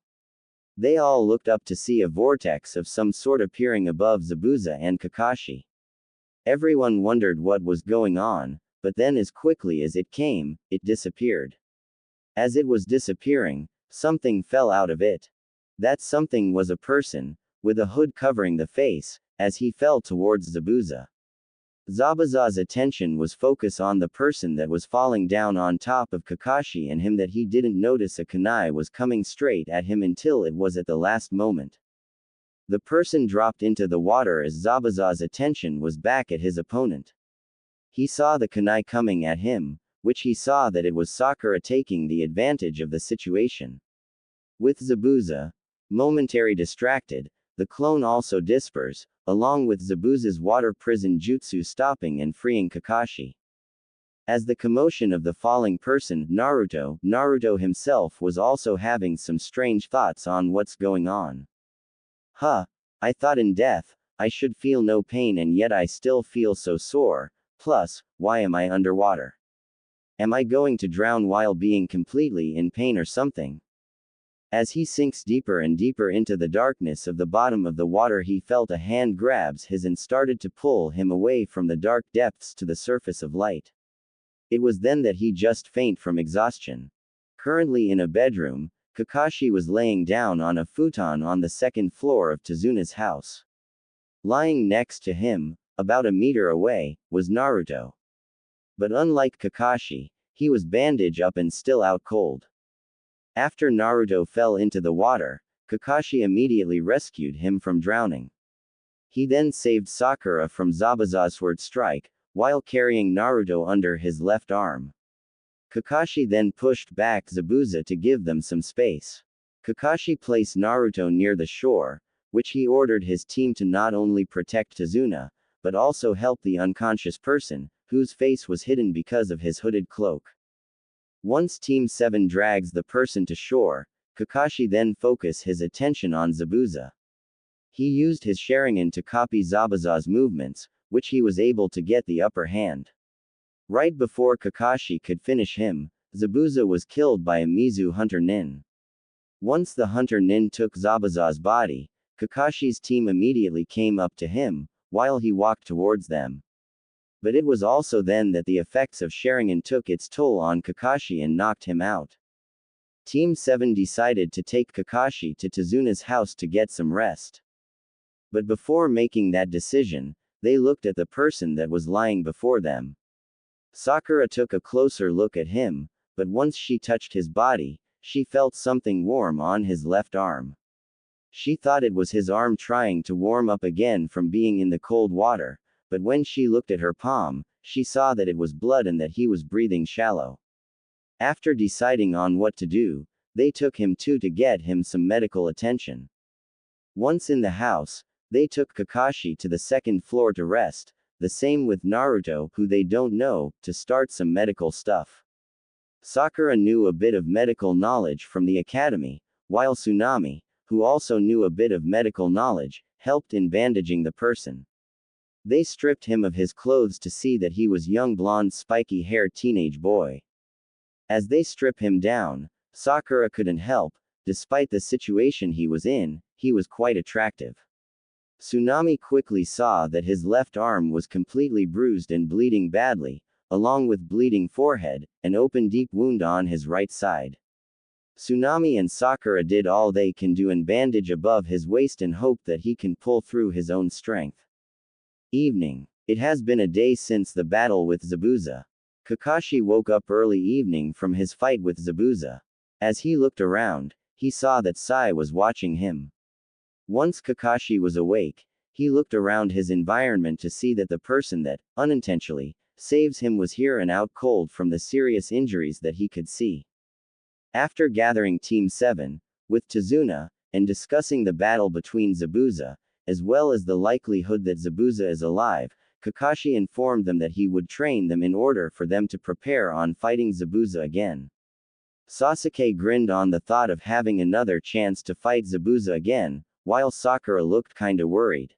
They all looked up to see a vortex of some sort appearing above Zabuza and Kakashi. Everyone wondered what was going on, but then as quickly as it came, it disappeared. As it was disappearing, something fell out of it. That something was a person, with a hood covering the face, as he fell towards Zabuza. Zabuza's attention was focused on the person that was falling down on top of Kakashi and him that he didn't notice a kunai was coming straight at him until it was at the last moment. The person dropped into the water as Zabuza's attention was back at his opponent. He saw the kunai coming at him, which he saw that it was Sakura taking the advantage of the situation. With Zabuza momentary distracted, the clone also disperses, along with Zabuza's water prison jutsu stopping and freeing Kakashi. As the commotion of the falling person, Naruto himself was also having some strange thoughts on what's going on. I thought in death, I should feel no pain and yet I still feel so sore, plus, why am I underwater? Am I going to drown while being completely in pain or something? As he sinks deeper and deeper into the darkness of the bottom of the water, he felt a hand grabs his and started to pull him away from the dark depths to the surface of light. It was then that he just fainted from exhaustion. Currently in a bedroom, Kakashi was laying down on a futon on the second floor of Tazuna's house. Lying next to him, about a meter away, was Naruto. But unlike Kakashi, he was bandaged up and still out cold. After Naruto fell into the water, Kakashi immediately rescued him from drowning. He then saved Sakura from Zabuza's sword strike, while carrying Naruto under his left arm. Kakashi then pushed back Zabuza to give them some space. Kakashi placed Naruto near the shore, which he ordered his team to not only protect Tazuna, but also help the unconscious person, whose face was hidden because of his hooded cloak. Once Team 7 drags the person to shore, Kakashi then focuses his attention on Zabuza. He used his Sharingan to copy Zabuza's movements, which he was able to get the upper hand. Right before Kakashi could finish him, Zabuza was killed by a Mizu Hunter Nin. Once the Hunter Nin took Zabuza's body, Kakashi's team immediately came up to him, while he walked towards them. But it was also then that the effects of Sharingan took its toll on Kakashi and knocked him out. Team 7 decided to take Kakashi to Tazuna's house to get some rest. But before making that decision, they looked at the person that was lying before them. Sakura took a closer look at him, but once she touched his body, she felt something warm on his left arm. She thought it was his arm trying to warm up again from being in the cold water, but when she looked at her palm, she saw that it was blood and that he was breathing shallow. After deciding on what to do, they took him to get him some medical attention. Once in the house, they took Kakashi to the second floor to rest, the same with Naruto, who they don't know, to start some medical stuff. Sakura knew a bit of medical knowledge from the academy, while Tsunami, who also knew a bit of medical knowledge, helped in bandaging the person. They stripped him of his clothes to see that he was young blonde spiky-haired teenage boy. As they strip him down, Sakura couldn't help, despite the situation he was in, he was quite attractive. Tsunami quickly saw that his left arm was completely bruised and bleeding badly, along with bleeding forehead, an open deep wound on his right side. Tsunami and Sakura did all they can do and bandage above his waist and hope that he can pull through his own strength. Evening. It has been a day since the battle with Zabuza. Kakashi woke up early evening from his fight with Zabuza. As he looked around, he saw that Sai was watching him. Once Kakashi was awake, he looked around his environment to see that the person that, unintentionally, saves him was here and out cold from the serious injuries that he could see. After gathering Team 7, with Tazuna, and discussing the battle between Zabuza, as well as the likelihood that Zabuza is alive, Kakashi informed them that he would train them in order for them to prepare on fighting Zabuza again. Sasuke grinned on the thought of having another chance to fight Zabuza again, while Sakura looked kinda worried.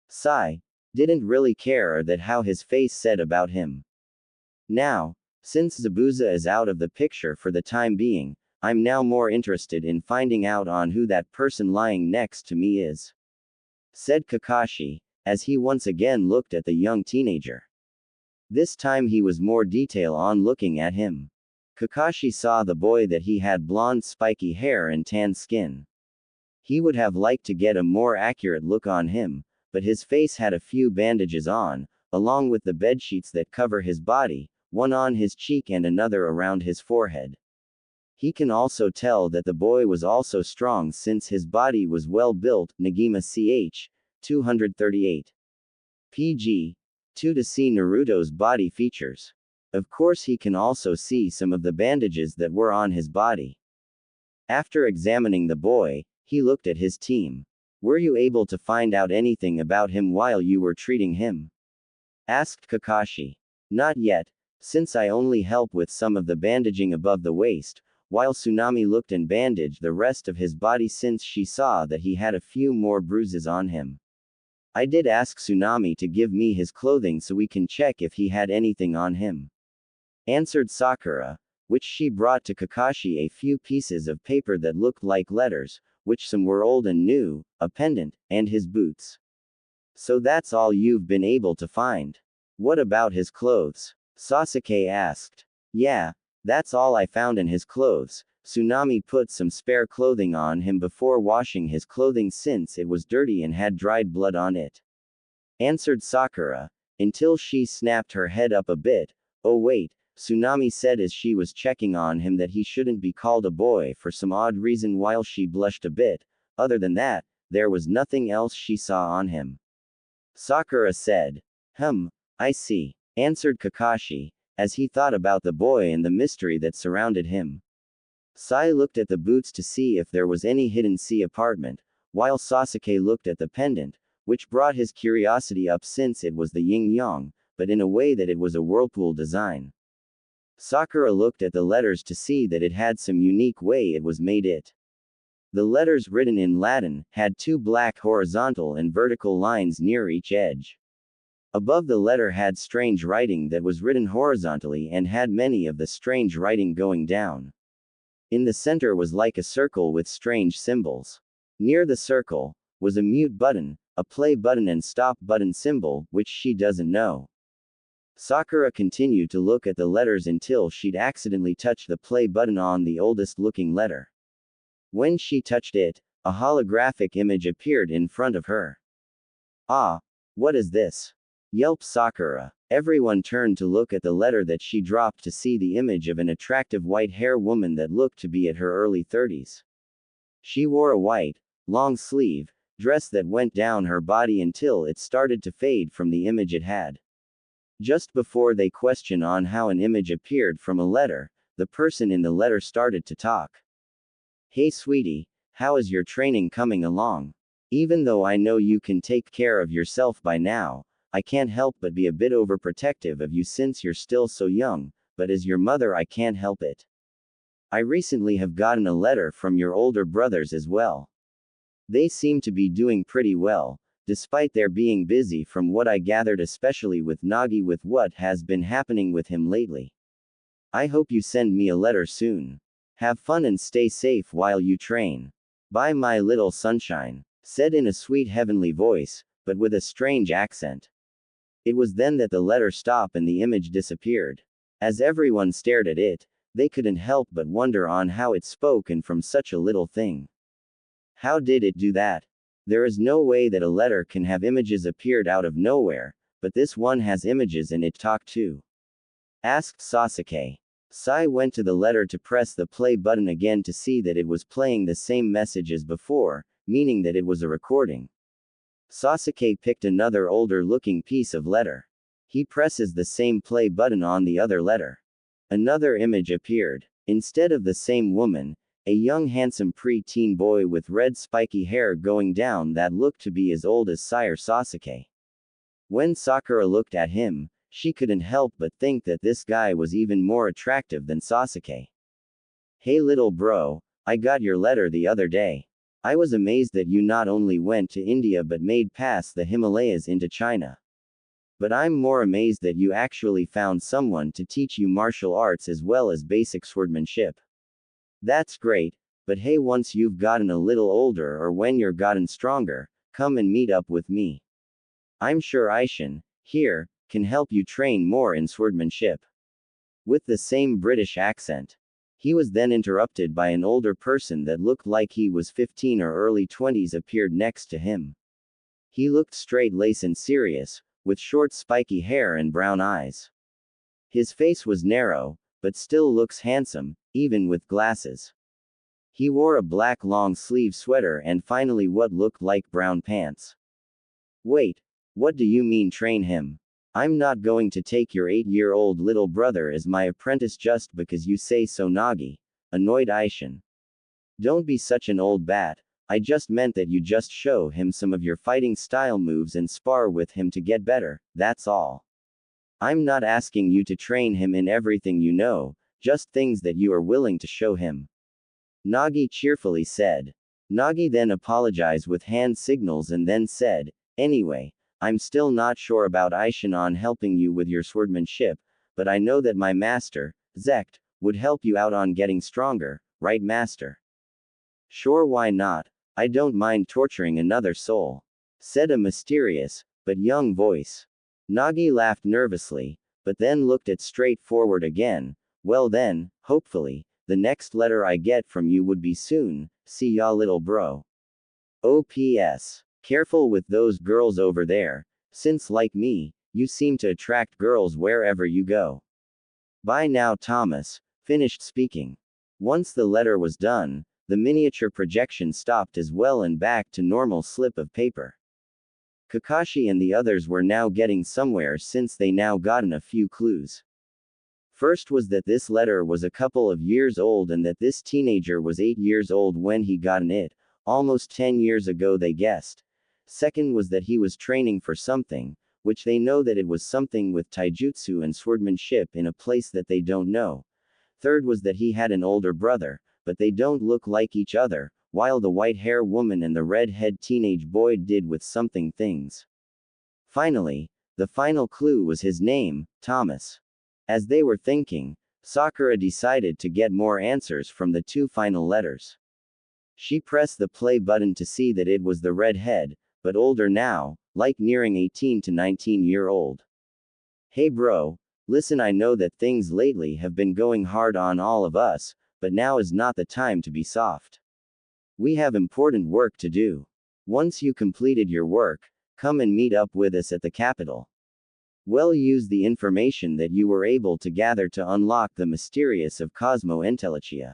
Sai didn't really care that how his face said about him. Now, since Zabuza is out of the picture for the time being, I'm now more interested in finding out on who that person lying next to me is, said Kakashi, as he once again looked at the young teenager. This time he was more detail on looking at him. Kakashi saw the boy that he had blonde spiky hair and tan skin. He would have liked to get a more accurate look on him, but his face had a few bandages on, along with the bedsheets that cover his body, one on his cheek and another around his forehead. He can also tell that the boy was also strong since his body was well built. Nagima ch. 238. pg. 2 to see Naruto's body features. Of course he can also see some of the bandages that were on his body. After examining the boy, he looked at his team. Were you able to find out anything about him while you were treating him? Asked Kakashi. Not yet, since I only help with some of the bandaging above the waist, while Tsunami looked and bandaged the rest of his body since she saw that he had a few more bruises on him. I did ask Tsunami to give me his clothing so we can check if he had anything on him, answered Sakura, which she brought to Kakashi a few pieces of paper that looked like letters, which some were old and new, a pendant, and his boots. So that's all you've been able to find? What about his clothes? Sasuke asked. Yeah, that's all I found in his clothes. Tsunami put some spare clothing on him before washing his clothing since it was dirty and had dried blood on it, answered Sakura, until she snapped her head up a bit. Oh wait, Tsunami said as she was checking on him that he shouldn't be called a boy for some odd reason while she blushed a bit. Other than that, there was nothing else she saw on him. Sakura said. I see, answered Kakashi, as he thought about the boy and the mystery that surrounded him. Sai looked at the boots to see if there was any hidden sea apartment, while Sasuke looked at the pendant, which brought his curiosity up since it was the yin-yang, but in a way that it was a whirlpool design. Sakura looked at the letters to see that it had some unique way it was made it. The letters written in Latin had two black horizontal and vertical lines near each edge. Above the letter had strange writing that was written horizontally and had many of the strange writing going down. In the center was like a circle with strange symbols. Near the circle was a mute button, a play button and stop button symbol, which she doesn't know. Sakura continued to look at the letters until she'd accidentally touched the play button on the oldest looking letter. When she touched it, a holographic image appeared in front of her. Ah, what is this? Yelped Sakura. Everyone turned to look at the letter that she dropped to see the image of an attractive white-haired woman that looked to be at her early 30s. She wore a white, long-sleeve dress that went down her body until it started to fade from the image it had. Just before they question on how an image appeared from a letter, the person in the letter started to talk. Hey sweetie, how is your training coming along? Even though I know you can take care of yourself by now, I can't help but be a bit overprotective of you since you're still so young, but as your mother I can't help it. I recently have gotten a letter from your older brothers as well. They seem to be doing pretty well, despite their being busy from what I gathered, especially with Nagi with what has been happening with him lately. I hope you send me a letter soon. Have fun and stay safe while you train. Bye my little sunshine, said in a sweet heavenly voice, but with a strange accent. It was then that the letter stopped and the image disappeared. As everyone stared at it, they couldn't help but wonder on how it spoke and from such a little thing. How did it do that? There is no way that a letter can have images appeared out of nowhere, but this one has images and it talked too, asked Sasuke. Sai went to the letter to press the play button again to see that it was playing the same message as before, meaning that it was a recording. Sasuke picked another older-looking piece of letter. He presses the same play button on the other letter. Another image appeared. Instead of the same woman, a young handsome pre-teen boy with red spiky hair going down that looked to be as old as Sire Sasuke. When Sakura looked at him, she couldn't help but think that this guy was even more attractive than Sasuke. Hey little bro, I got your letter the other day. I was amazed that you not only went to India but made past the Himalayas into China. But I'm more amazed that you actually found someone to teach you martial arts as well as basic swordsmanship. That's great, but hey, once you've gotten a little older or when you're gotten stronger, come and meet up with me. I'm sure Aishin, here, can help you train more in swordsmanship. With the same British accent. He was then interrupted by an older person that looked like he was 15 or early 20s appeared next to him. He looked straight-laced and serious, with short spiky hair and brown eyes. His face was narrow, but still looks handsome, even with glasses. He wore a black long-sleeve sweater and finally what looked like brown pants. Wait, what do you mean train him? I'm not going to take your 8-year-old little brother as my apprentice just because you say so, Nagi, annoyed Aishin. Don't be such an old bat, I just meant that you just show him some of your fighting style moves and spar with him to get better, that's all. I'm not asking you to train him in everything you know, just things that you are willing to show him. Nagi cheerfully said. Nagi then apologized with hand signals and then said, anyway, I'm still not sure about Aishin on helping you with your swordsmanship, but I know that my master, Zekt, would help you out on getting stronger, right master? Sure, why not? I don't mind torturing another soul, said a mysterious, but young voice. Nagi laughed nervously, but then looked it straight forward again. Well then, hopefully, the next letter I get from you would be soon, see ya little bro. OPS. Careful with those girls over there, since like me, you seem to attract girls wherever you go. Bye now Thomas, finished speaking. Once the letter was done, the miniature projection stopped as well and back to normal slip of paper. Kakashi and the others were now getting somewhere since they now gotten a few clues. First was that this letter was a couple of years old and that this teenager was 8 years old when he gotten it, almost 10 years ago they guessed. Second was that he was training for something, which they know that it was something with taijutsu and swordsmanship in a place that they don't know. Third was that he had an older brother, but they don't look like each other, while the white-hair woman and the red-head teenage boy did with something things. Finally, the final clue was his name, Thomas. As they were thinking, Sakura decided to get more answers from the 2 final letters. She pressed the play button to see that it was the redhead, but older now, like nearing 18 to 19-year-old. Hey bro, listen, I know that things lately have been going hard on all of us, but now is not the time to be soft. We have important work to do. Once you completed your work, come and meet up with us at the capital. Well, use the information that you were able to gather to unlock the mysterious of Cosmo Enteletia.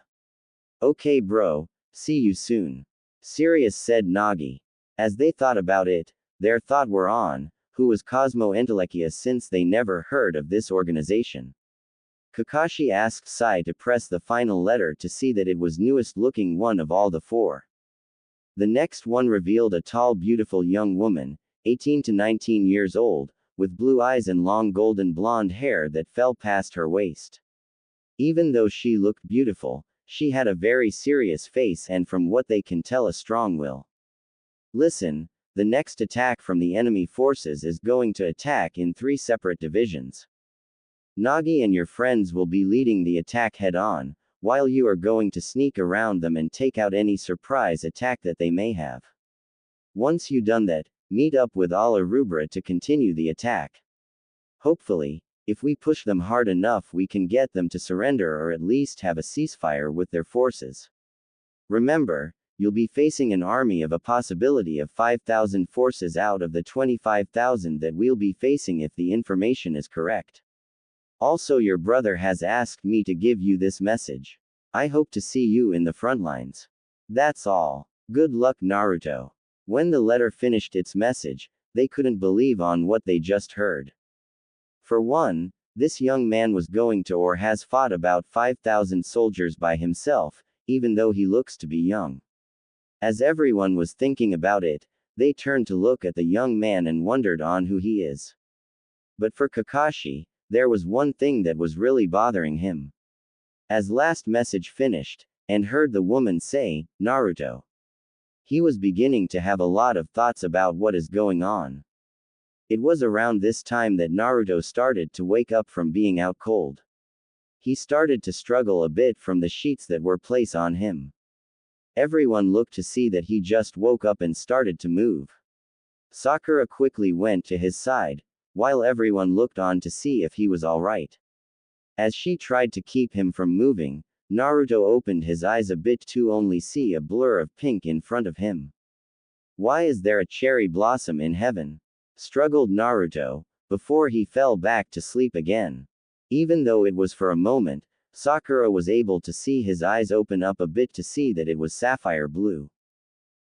Okay bro, see you soon. Sirius said Nagi. As they thought about it, their thought were on, who was Cosmo Enteletia since they never heard of this organization. Kakashi asked Sai to press the final letter to see that it was newest looking one of all the 4. The next one revealed a tall beautiful young woman, 18 to 19 years old, with blue eyes and long golden blonde hair that fell past her waist. Even though she looked beautiful, she had a very serious face and from what they can tell a strong will. Listen, the next attack from the enemy forces is going to attack in 3 separate divisions. Nagi and your friends will be leading the attack head-on, while you are going to sneak around them and take out any surprise attack that they may have. Once you done that, meet up with Alarubra to continue the attack. Hopefully, if we push them hard enough we can get them to surrender or at least have a ceasefire with their forces. Remember, you'll be facing an army of a possibility of 5,000 forces out of the 25,000 that we'll be facing if the information is correct. Also, your brother has asked me to give you this message. I hope to see you in the front lines. That's all. Good luck Naruto. When the letter finished its message, they couldn't believe on what they just heard. For one, This young man was going to or has fought about 5,000 soldiers by himself, even though he looks to be young. As everyone was thinking about it, they turned to look at the young man and wondered on who he is. But for Kakashi, there was one thing that was really bothering him. As last message finished, and heard the woman say, Naruto. He was beginning to have a lot of thoughts about what is going on. It was around this time that Naruto started to wake up from being out cold. He started to struggle a bit from the sheets that were placed on him. Everyone looked to see that he just woke up and started to move. Sakura quickly went to his side, while everyone looked on to see if he was alright. As she tried to keep him from moving, Naruto opened his eyes a bit to only see a blur of pink in front of him. Why is there a cherry blossom in heaven? Struggled Naruto, before he fell back to sleep again. Even though it was for a moment, Sakura was able to see his eyes open up a bit to see that it was sapphire blue.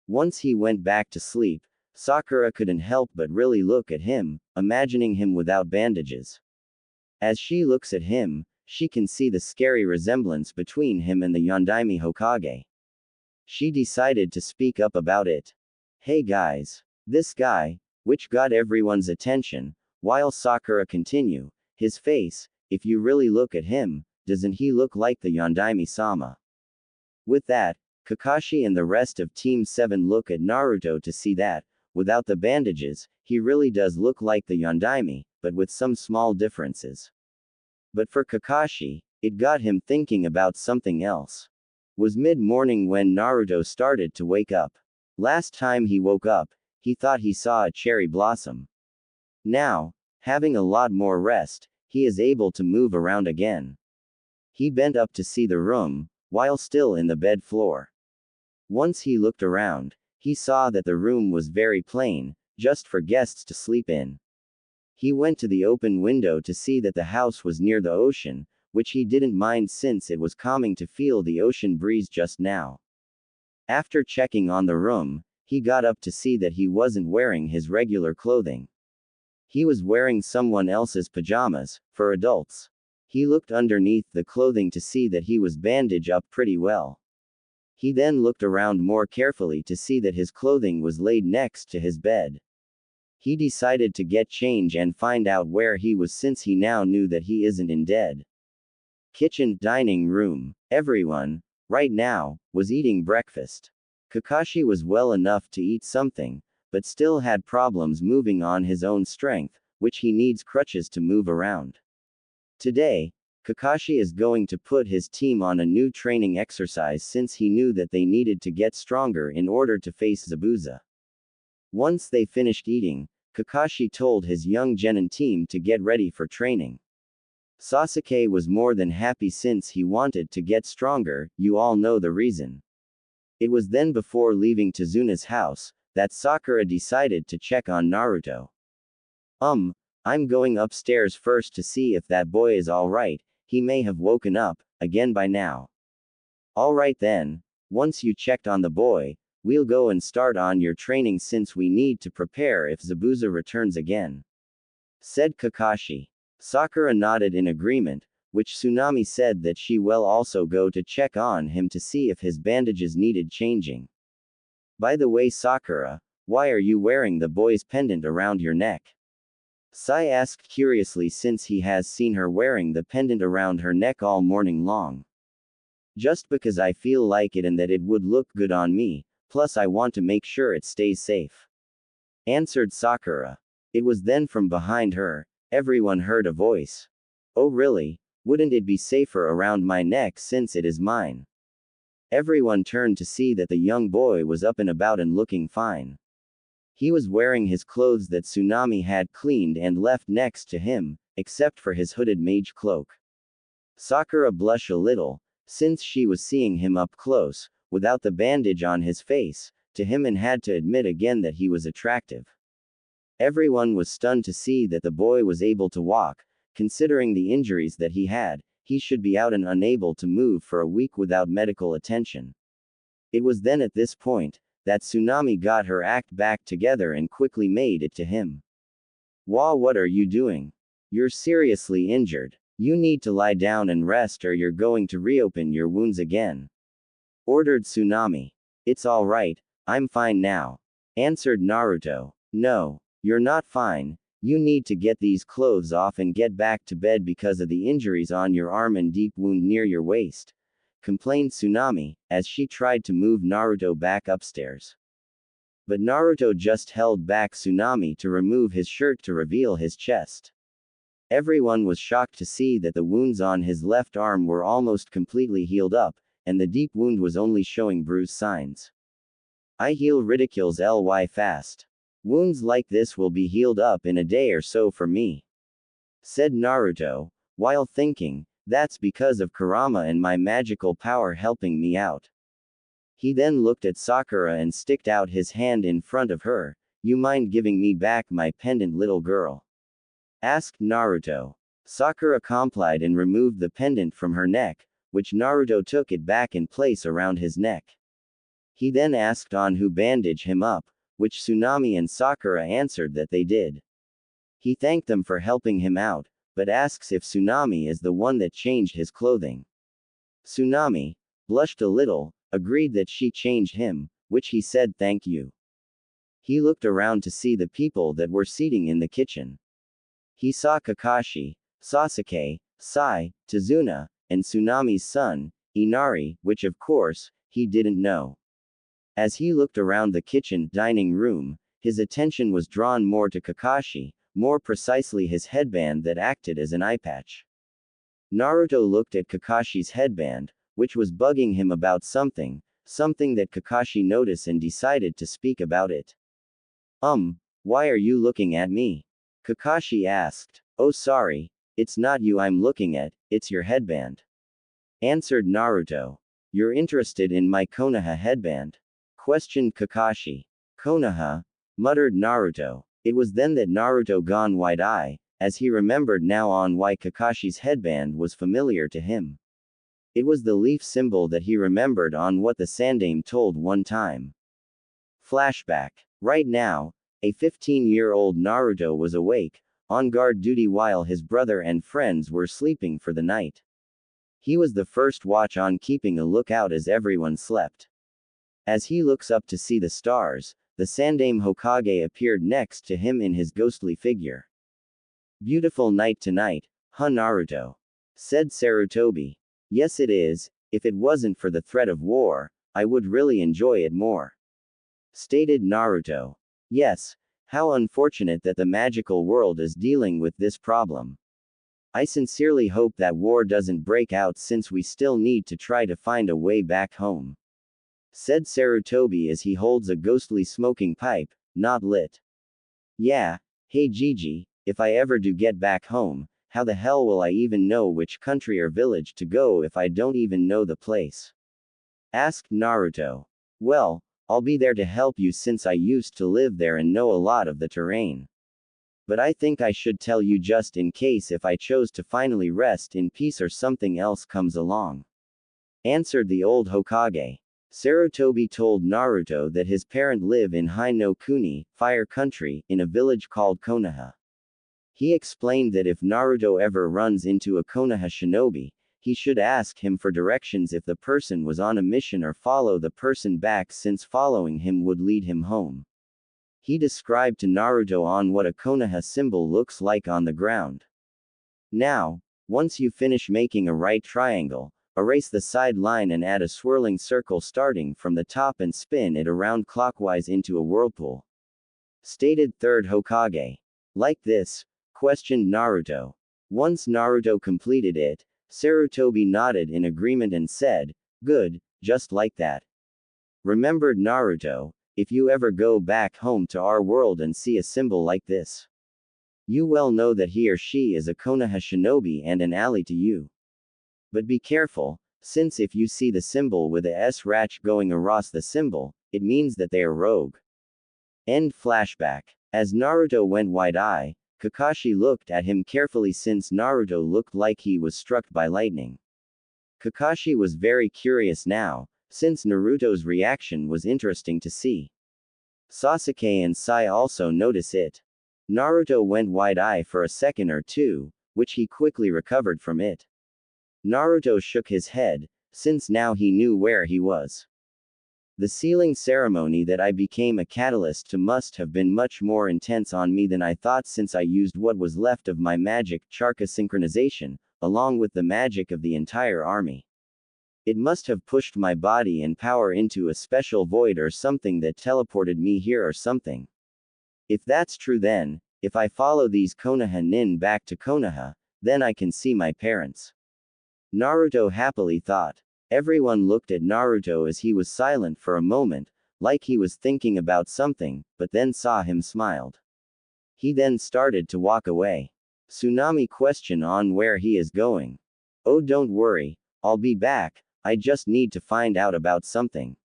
Once he went back to sleep, Sakura couldn't help but really look at him, imagining him without bandages. As she looks at him, she can see the scary resemblance between him and the Yondaime Hokage. She decided to speak up about it. Hey guys. This guy, which got everyone's attention, while Sakura continued, his face, if you really look at him, doesn't he look like the Yondaime-sama? With that, Kakashi and the rest of Team 7 look at Naruto to see that, without the bandages, he really does look like the Yondaime, but with some small differences. But for Kakashi, it got him thinking about something else. Was mid-morning when Naruto started to wake up. Last time he woke up, he thought he saw a cherry blossom. Now, having a lot more rest, he is able to move around again. He bent up to see the room, while still in the bed floor. Once he looked around, he saw that the room was very plain, just for guests to sleep in. He went to the open window to see that the house was near the ocean, which he didn't mind since it was calming to feel the ocean breeze just now. After checking on the room, he got up to see that he wasn't wearing his regular clothing. He was wearing someone else's pajamas, for adults. He looked underneath the clothing to see that he was bandaged up pretty well. He then looked around more carefully to see that his clothing was laid next to his bed. He decided to get change and find out where he was since he now knew that he isn't in dead. Kitchen, dining room. Everyone, right now, was eating breakfast. Kakashi was well enough to eat something, but still had problems moving on his own strength, which he needs crutches to move around. Today, Kakashi is going to put his team on a new training exercise since he knew that they needed to get stronger in order to face Zabuza. Once they finished eating, Kakashi told his young genin team to get ready for training. Sasuke was more than happy since he wanted to get stronger, you all know the reason. It was then before leaving Tazuna's house, that Sakura decided to check on Naruto. I'm going upstairs first to see if that boy is alright, he may have woken up, again by now. Alright then, once you checked on the boy, we'll go and start on your training since we need to prepare if Zabuza returns again. Said Kakashi. Sakura nodded in agreement, which Tsunami said that she will also go to check on him to see if his bandages needed changing. By the way Sakura, why are you wearing the boy's pendant around your neck? Sai asked curiously since he has seen her wearing the pendant around her neck all morning long. Just because I feel like it and that it would look good on me, plus I want to make sure it stays safe. Answered Sakura. It was then from behind her, everyone heard a voice. Oh really, wouldn't it be safer around my neck since it is mine? Everyone turned to see that the young boy was up and about and looking fine. He was wearing his clothes that Tsunami had cleaned and left next to him, except for his hooded mage cloak. Sakura blushed a little, since she was seeing him up close, without the bandage on his face, to him and had to admit again that he was attractive. Everyone was stunned to see that the boy was able to walk, considering the injuries that he should be out and unable to move for a week without medical attention. It was then at this point, that Tsunami got her act back together and quickly made it to him. Wah, what are you doing? You're seriously injured. You need to lie down and rest or you're going to reopen your wounds again. Ordered Tsunami. It's alright, I'm fine now. Answered Naruto. No, you're not fine. You need to get these clothes off and get back to bed because of the injuries on your arm and deep wound near your waist. Complained Tsunami, as she tried to move Naruto back upstairs. But Naruto just held back Tsunami to remove his shirt to reveal his chest. Everyone was shocked to see that the wounds on his left arm were almost completely healed up, and the deep wound was only showing bruise signs. I heal ridicules ly fast. Wounds like this will be healed up in a day or so for me. Said Naruto, while thinking, that's because of Kurama and my magical power helping me out. He then looked at Sakura and sticked out his hand in front of her. You mind giving me back my pendant, little girl? Asked Naruto. Sakura complied and removed the pendant from her neck, which Naruto took it back in place around his neck. He then asked on who bandaged him up, which Tsunami and Sakura answered that they did. He thanked them for helping him out, but asks if Tsunami is the one that changed his clothing. Tsunami blushed a little, agreed that she changed him, which he said thank you. He looked around to see the people that were seating in the kitchen. He saw Kakashi, Sasuke, Sai, Tazuna, and Tsunami's son, Inari, which of course, he didn't know. As he looked around the kitchen dining room, his attention was drawn more to Kakashi, more precisely his headband that acted as an eye patch. Naruto looked at Kakashi's headband, which was bugging him about something that Kakashi noticed and decided to speak about it. Why are you looking at me? Kakashi asked. Oh sorry, it's not you I'm looking at, it's your headband. Answered Naruto. You're interested in my Konoha headband? Questioned Kakashi. Konoha? Muttered Naruto. It was then that Naruto gone wide-eye, as he remembered now on why Kakashi's headband was familiar to him. It was the leaf symbol that he remembered on what the Sandaime told one time. Flashback. Right now, a 15-year-old Naruto was awake, on guard duty while his brother and friends were sleeping for the night. He was the first watch on, keeping a lookout as everyone slept. As he looks up to see the stars, the Sandaime Hokage appeared next to him in his ghostly figure. Beautiful night tonight, huh Naruto? Said Sarutobi. Yes it is, if it wasn't for the threat of war, I would really enjoy it more. Stated Naruto. Yes, how unfortunate that the magical world is dealing with this problem. I sincerely hope that war doesn't break out since we still need to try to find a way back home. Said Sarutobi as he holds a ghostly smoking pipe, not lit. Yeah, hey Gigi, if I ever do get back home, how the hell will I even know which country or village to go if I don't even know the place? Asked Naruto. Well, I'll be there to help you since I used to live there and know a lot of the terrain. But I think I should tell you just in case if I chose to finally rest in peace or something else comes along. Answered the old Hokage. Sarutobi told Naruto that his parents live in Hai no Kuni, Fire Country, in a village called Konoha. He explained that if Naruto ever runs into a Konoha shinobi, he should ask him for directions if the person was on a mission or follow the person back since following him would lead him home. He described to Naruto on what a Konoha symbol looks like on the ground. Now, once you finish making a right triangle, erase the side line and add a swirling circle starting from the top and spin it around clockwise into a whirlpool. Stated third Hokage. Like this? Questioned Naruto. Once Naruto completed it, Sarutobi nodded in agreement and said, good, just like that. Remembered Naruto, if you ever go back home to our world and see a symbol like this, you well know that he or she is a Konoha shinobi and an ally to you. But be careful, since if you see the symbol with a S-ratch going across the symbol, it means that they are rogue. End flashback. As Naruto went wide-eye, Kakashi looked at him carefully since Naruto looked like he was struck by lightning. Kakashi was very curious now, since Naruto's reaction was interesting to see. Sasuke and Sai also notice it. Naruto went wide-eyed for a second or two, which he quickly recovered from it. Naruto shook his head, since now he knew where he was. The sealing ceremony that I became a catalyst to must have been much more intense on me than I thought, since I used what was left of my magic, chakra synchronization, along with the magic of the entire army. It must have pushed my body and power into a special void or something that teleported me here or something. If that's true, then, if I follow these Konoha nin back to Konoha, then I can see my parents. Naruto happily thought. Everyone looked at Naruto as he was silent for a moment, like he was thinking about something, but then saw him smiled. He then started to walk away. Tsunami question on where he is going. Oh, don't worry, I'll be back, I just need to find out about something.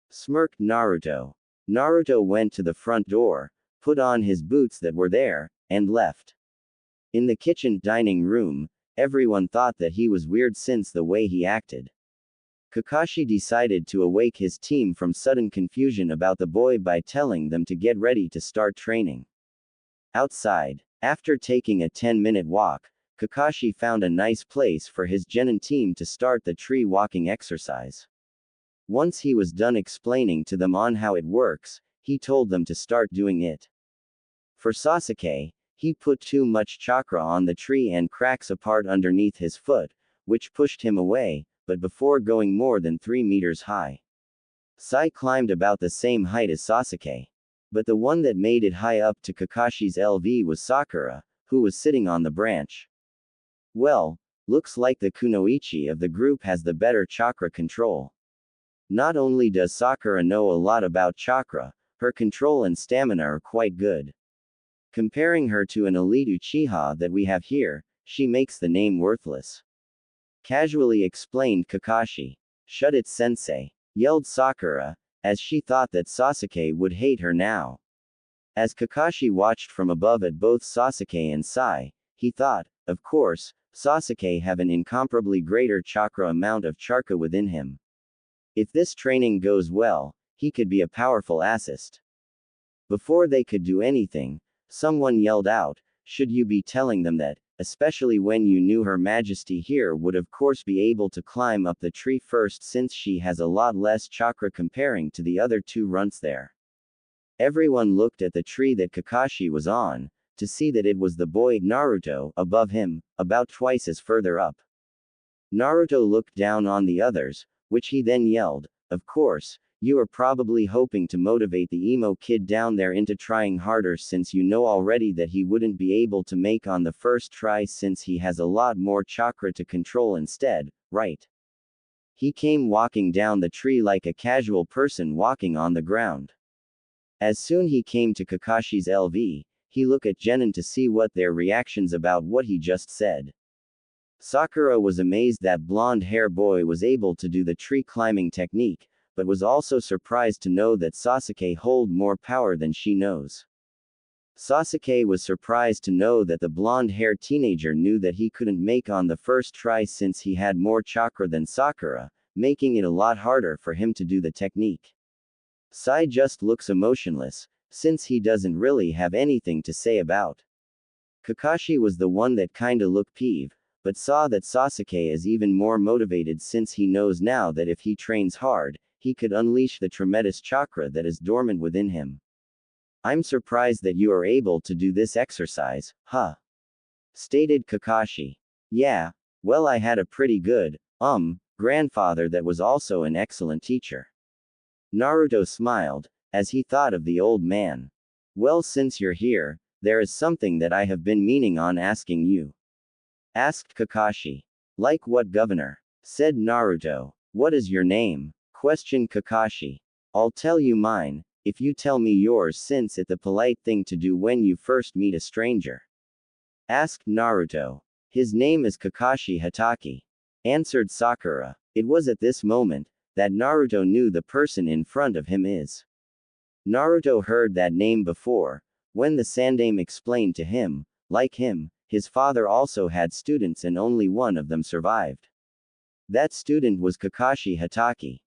Smirked Naruto. Naruto went to the front door, put on his boots that were there, and left. In the kitchen dining room, everyone thought that he was weird since the way he acted. Kakashi decided to awake his team from sudden confusion about the boy by telling them to get ready to start training. Outside, after taking a 10-minute walk, Kakashi found a nice place for his genin team to start the tree walking exercise. Once he was done explaining to them on how it works, he told them to start doing it. For Sasuke, he put too much chakra on the tree and cracks apart underneath his foot, which pushed him away, but before going more than 3 meters high. Sai climbed about the same height as Sasuke. But the one that made it high up to Kakashi's LV was Sakura, who was sitting on the branch. Well, looks like the kunoichi of the group has the better chakra control. Not only does Sakura know a lot about chakra, her control and stamina are quite good. Comparing her to an elite Uchiha that we have here, she makes the name worthless. Casually explained Kakashi. Shut it, sensei, yelled Sakura, as she thought that Sasuke would hate her now. As Kakashi watched from above at both Sasuke and Sai, he thought, of course, Sasuke have an incomparably greater chakra amount of chakra within him. If this training goes well, he could be a powerful assist. Before they could do anything, someone yelled out, should you be telling them that, especially when you knew Her Majesty here would of course be able to climb up the tree first since she has a lot less chakra comparing to the other two runts there. Everyone looked at the tree that Kakashi was on, to see that it was the boy, Naruto, above him, about twice as further up. Naruto looked down on the others, which he then yelled, of course, you are probably hoping to motivate the emo kid down there into trying harder since you know already that he wouldn't be able to make on the first try since he has a lot more chakra to control instead, right? He came walking down the tree like a casual person walking on the ground. As soon he came to Kakashi's LV, he looked at Genin to see what their reactions about what he just said. Sakura was amazed that blonde-hair boy was able to do the tree climbing technique, but was also surprised to know that Sasuke hold more power than she knows. Sasuke was surprised to know that the blonde-haired teenager knew that he couldn't make on the first try since he had more chakra than Sakura, making it a lot harder for him to do the technique. Sai just looks emotionless, since he doesn't really have anything to say about. Kakashi was the one that kinda looked peeved, but saw that Sasuke is even more motivated since he knows now that if he trains hard, he could unleash the tremendous chakra that is dormant within him. I'm surprised that you are able to do this exercise, huh? Stated Kakashi. Yeah, well, I had a pretty good, grandfather that was also an excellent teacher. Naruto smiled, as he thought of the old man. Well, since you're here, there is something that I have been meaning on asking you. Asked Kakashi. Like what, governor? Said Naruto. What is your name? Questioned Kakashi. I'll tell you mine, if you tell me yours since it's the polite thing to do when you first meet a stranger. Asked Naruto. His name is Kakashi Hatake. Answered Sakura. It was at this moment that Naruto knew the person in front of him is. Naruto heard that name before, when the Sandaime explained to him, like him, his father also had students and only one of them survived. That student was Kakashi Hatake.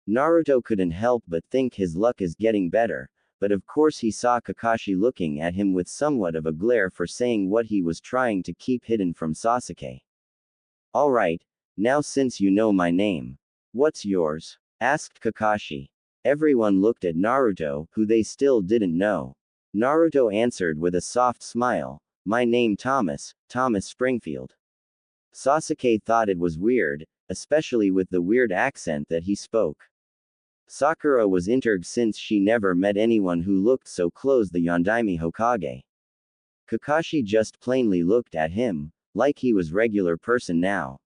Naruto couldn't help but think his luck is getting better, but of course he saw Kakashi looking at him with somewhat of a glare for saying what he was trying to keep hidden from Sasuke. Alright, now since you know my name, what's yours? Asked Kakashi. Everyone looked at Naruto, who they still didn't know. Naruto answered with a soft smile, my name Thomas Springfield. Sasuke thought it was weird, especially with the weird accent that he spoke. Sakura was intrigued since she never met anyone who looked so close the Yondaime Hokage. Kakashi just plainly looked at him, like he was regular person now.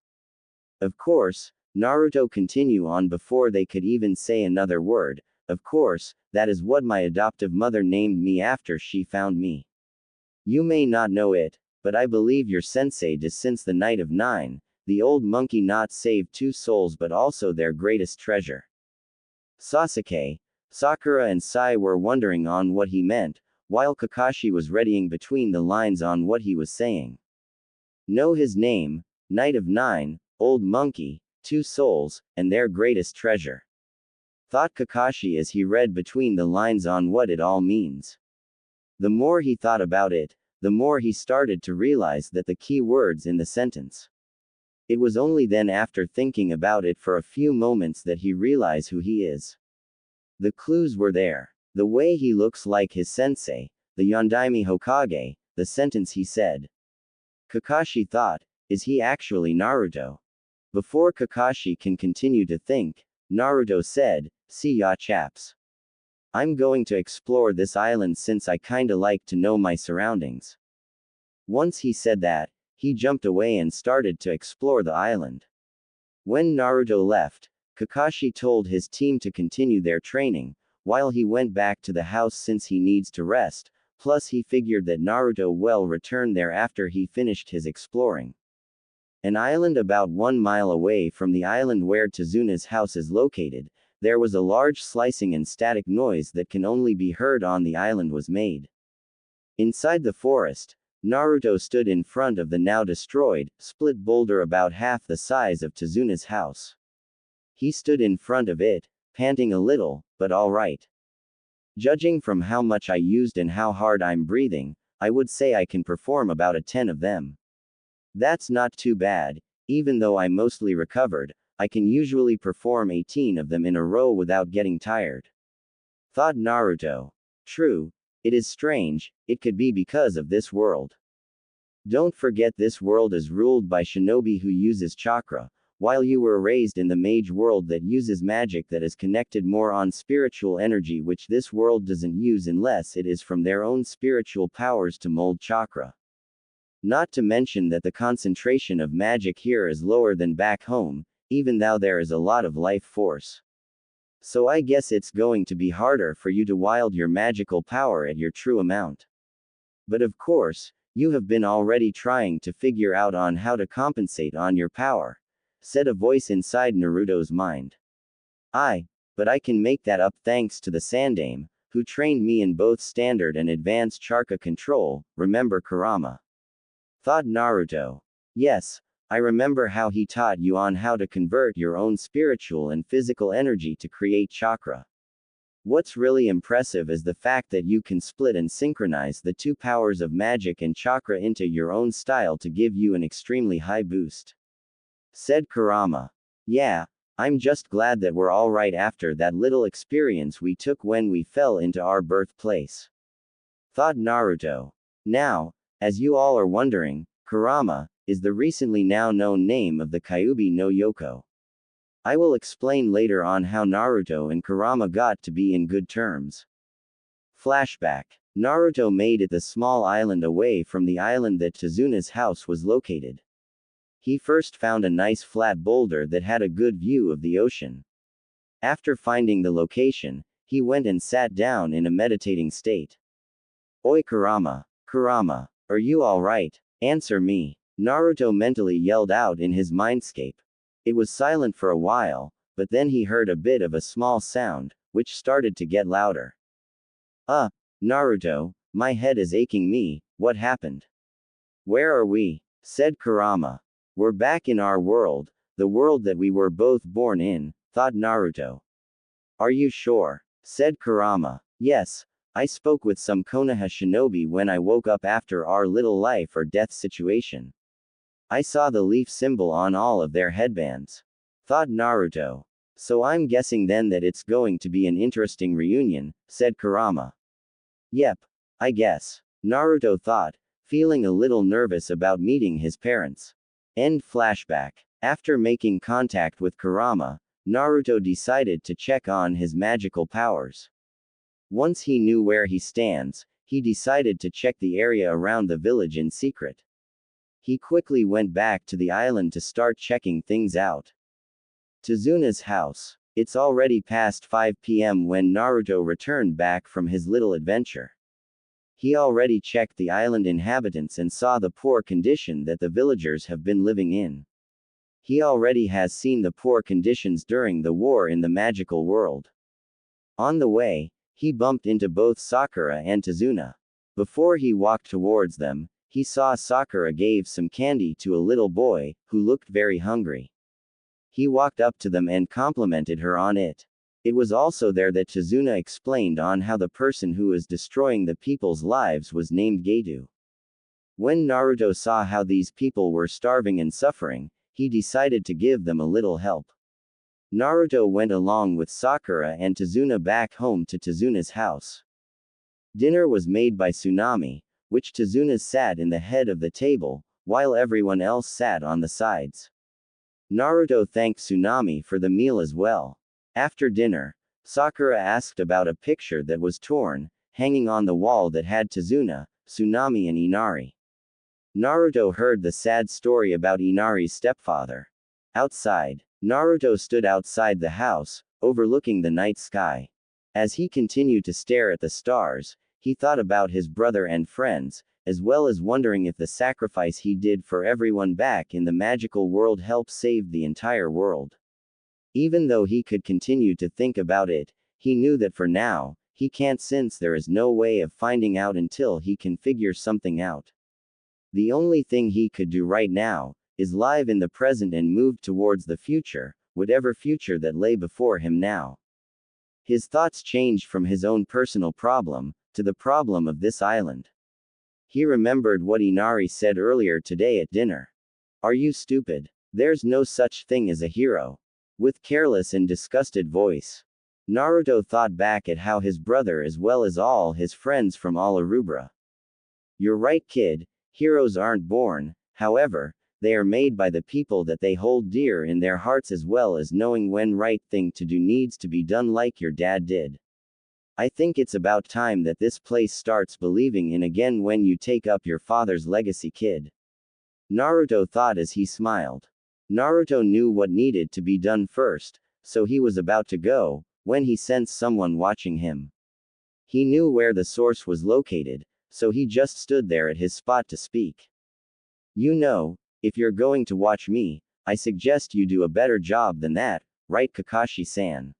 Of course, Naruto continue on before they could even say another word, of course, that is what my adoptive mother named me after she found me. You may not know it, but I believe your sensei did since the night of 9, the old monkey not saved 2 souls but also their greatest treasure. Sasuke, Sakura and Sai were wondering on what he meant, while Kakashi was readying between the lines on what he was saying. Know his name, Knight of 9, old monkey, 2 souls, and their greatest treasure. Thought Kakashi as he read between the lines on what it all means. The more he thought about it, the more he started to realize that the key words in the sentence. It was only then after thinking about it for a few moments that he realized who he is. The clues were there. The way he looks like his sensei, the Yondaime Hokage, the sentence he said. Kakashi thought, is he actually Naruto? Before Kakashi can continue to think, Naruto said, see ya chaps. I'm going to explore this island since I kinda like to know my surroundings. Once he said that, he jumped away and started to explore the island. When Naruto left, Kakashi told his team to continue their training, while he went back to the house since he needs to rest, plus he figured that Naruto will return there after he finished his exploring. An island about 1 mile away from the island where Tezuna's house is located, there was a large slicing and static noise that can only be heard on the island was made. Inside the forest, Naruto stood in front of the now destroyed, split boulder about half the size of Tezuna's house. He stood in front of it, panting a little, but alright. Judging from how much I used and how hard I'm breathing, I would say I can perform about a 10 of them. That's not too bad, even though I mostly recovered, I can usually perform 18 of them in a row without getting tired. Thought Naruto. True. It is strange, it could be because of this world. Don't forget this world is ruled by shinobi who uses chakra, while you were raised in the mage world that uses magic that is connected more on spiritual energy which this world doesn't use unless it is from their own spiritual powers to mold chakra. Not to mention that the concentration of magic here is lower than back home, even though there is a lot of life force. So I guess it's going to be harder for you to wield your magical power at your true amount. But of course, you have been already trying to figure out on how to compensate on your power, said a voice inside Naruto's mind. But I can make that up thanks to the Sandaime, who trained me in both standard and advanced chakra control, remember Kurama? Thought Naruto. Yes, I remember how he taught you on how to convert your own spiritual and physical energy to create chakra. What's really impressive is the fact that you can split and synchronize the 2 powers of magic and chakra into your own style to give you an extremely high boost. Said Kurama. Yeah, I'm just glad that we're alright after that little experience we took when we fell into our birthplace. Thought Naruto. Now, as you all are wondering, Kurama is the recently now known name of the Kyuubi no Yoko. I will explain later on how Naruto and Kurama got to be in good terms. Flashback. Naruto made it the small island away from the island that Tezuna's house was located. He first found a nice flat boulder that had a good view of the ocean. After finding the location, he went and sat down in a meditating state. Oi Kurama, are you alright? Answer me. Naruto mentally yelled out in his mindscape. It was silent for a while, but then he heard a bit of a small sound, which started to get louder. Naruto, my head is aching me, what happened? Where are we? Said Kurama. We're back in our world, the world that we were both born in, thought Naruto. Are you sure? Said Kurama. Yes, I spoke with some Konoha shinobi when I woke up after our little life or death situation. I saw the leaf symbol on all of their headbands. Thought Naruto. So I'm guessing then that it's going to be an interesting reunion, said Kurama. Yep. I guess. Naruto thought, feeling a little nervous about meeting his parents. End flashback. After making contact with Kurama, Naruto decided to check on his magical powers. Once he knew where he stands, he decided to check the area around the village in secret. He quickly went back to the island to start checking things out. Tazuna's house. It's already past 5 p.m. when Naruto returned back from his little adventure. He already checked the island inhabitants and saw the poor condition that the villagers have been living in. He already has seen the poor conditions during the war in the magical world. On the way, he bumped into both Sakura and Tazuna. Before he walked towards them, he saw Sakura gave some candy to a little boy, who looked very hungry. He walked up to them and complimented her on it. It was also there that Tazuna explained on how the person who was destroying the people's lives was named Getu. When Naruto saw how these people were starving and suffering, he decided to give them a little help. Naruto went along with Sakura and Tazuna back home to Tazuna's house. Dinner was made by Tsunami, which Tazuna sat in the head of the table, while everyone else sat on the sides. Naruto thanked Tsunami for the meal as well. After dinner, Sakura asked about a picture that was torn, hanging on the wall that had Tazuna, Tsunami and Inari. Naruto heard the sad story about Inari's stepfather. Outside, Naruto stood outside the house, overlooking the night sky. As he continued to stare at the stars, he thought about his brother and friends, as well as wondering if the sacrifice he did for everyone back in the magical world helped save the entire world. Even though he could continue to think about it, he knew that for now, he can't, since there is no way of finding out until he can figure something out. The only thing he could do right now is live in the present and move towards the future, whatever future that lay before him now. His thoughts changed from his own personal problem to the problem of this island. He remembered what Inari said earlier today at dinner. Are you stupid? There's no such thing as a hero. With careless and disgusted voice, Naruto thought back at how his brother as well as all his friends from all Arubra. You're right, kid, heroes aren't born, however, they are made by the people that they hold dear in their hearts, as well as knowing when right thing to do needs to be done like your dad did. I think it's about time that this place starts believing in again when you take up your father's legacy, kid. Naruto thought as he smiled. Naruto knew what needed to be done first, so he was about to go, when he sensed someone watching him. He knew where the source was located, so he just stood there at his spot to speak. You know, if you're going to watch me, I suggest you do a better job than that, right, Kakashi-san?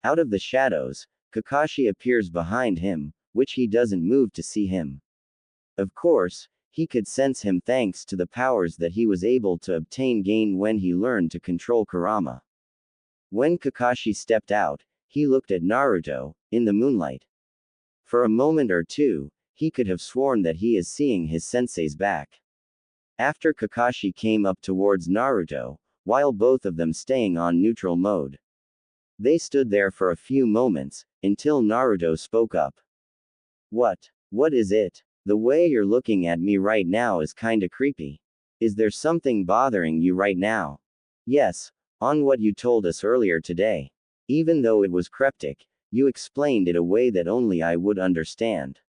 Out of the shadows, Kakashi appears behind him, which he doesn't move to see him. Of course, he could sense him thanks to the powers that he was able to gain when he learned to control Kurama. When Kakashi stepped out, he looked at Naruto, in the moonlight. For a moment or two, he could have sworn that he is seeing his sensei's back. After Kakashi came up towards Naruto, while both of them staying on neutral mode. They stood there for a few moments, until Naruto spoke up. What is it? The way you're looking at me right now is kinda creepy. Is there something bothering you right now? Yes, on what you told us earlier today. Even though it was cryptic, you explained it a way that only I would understand.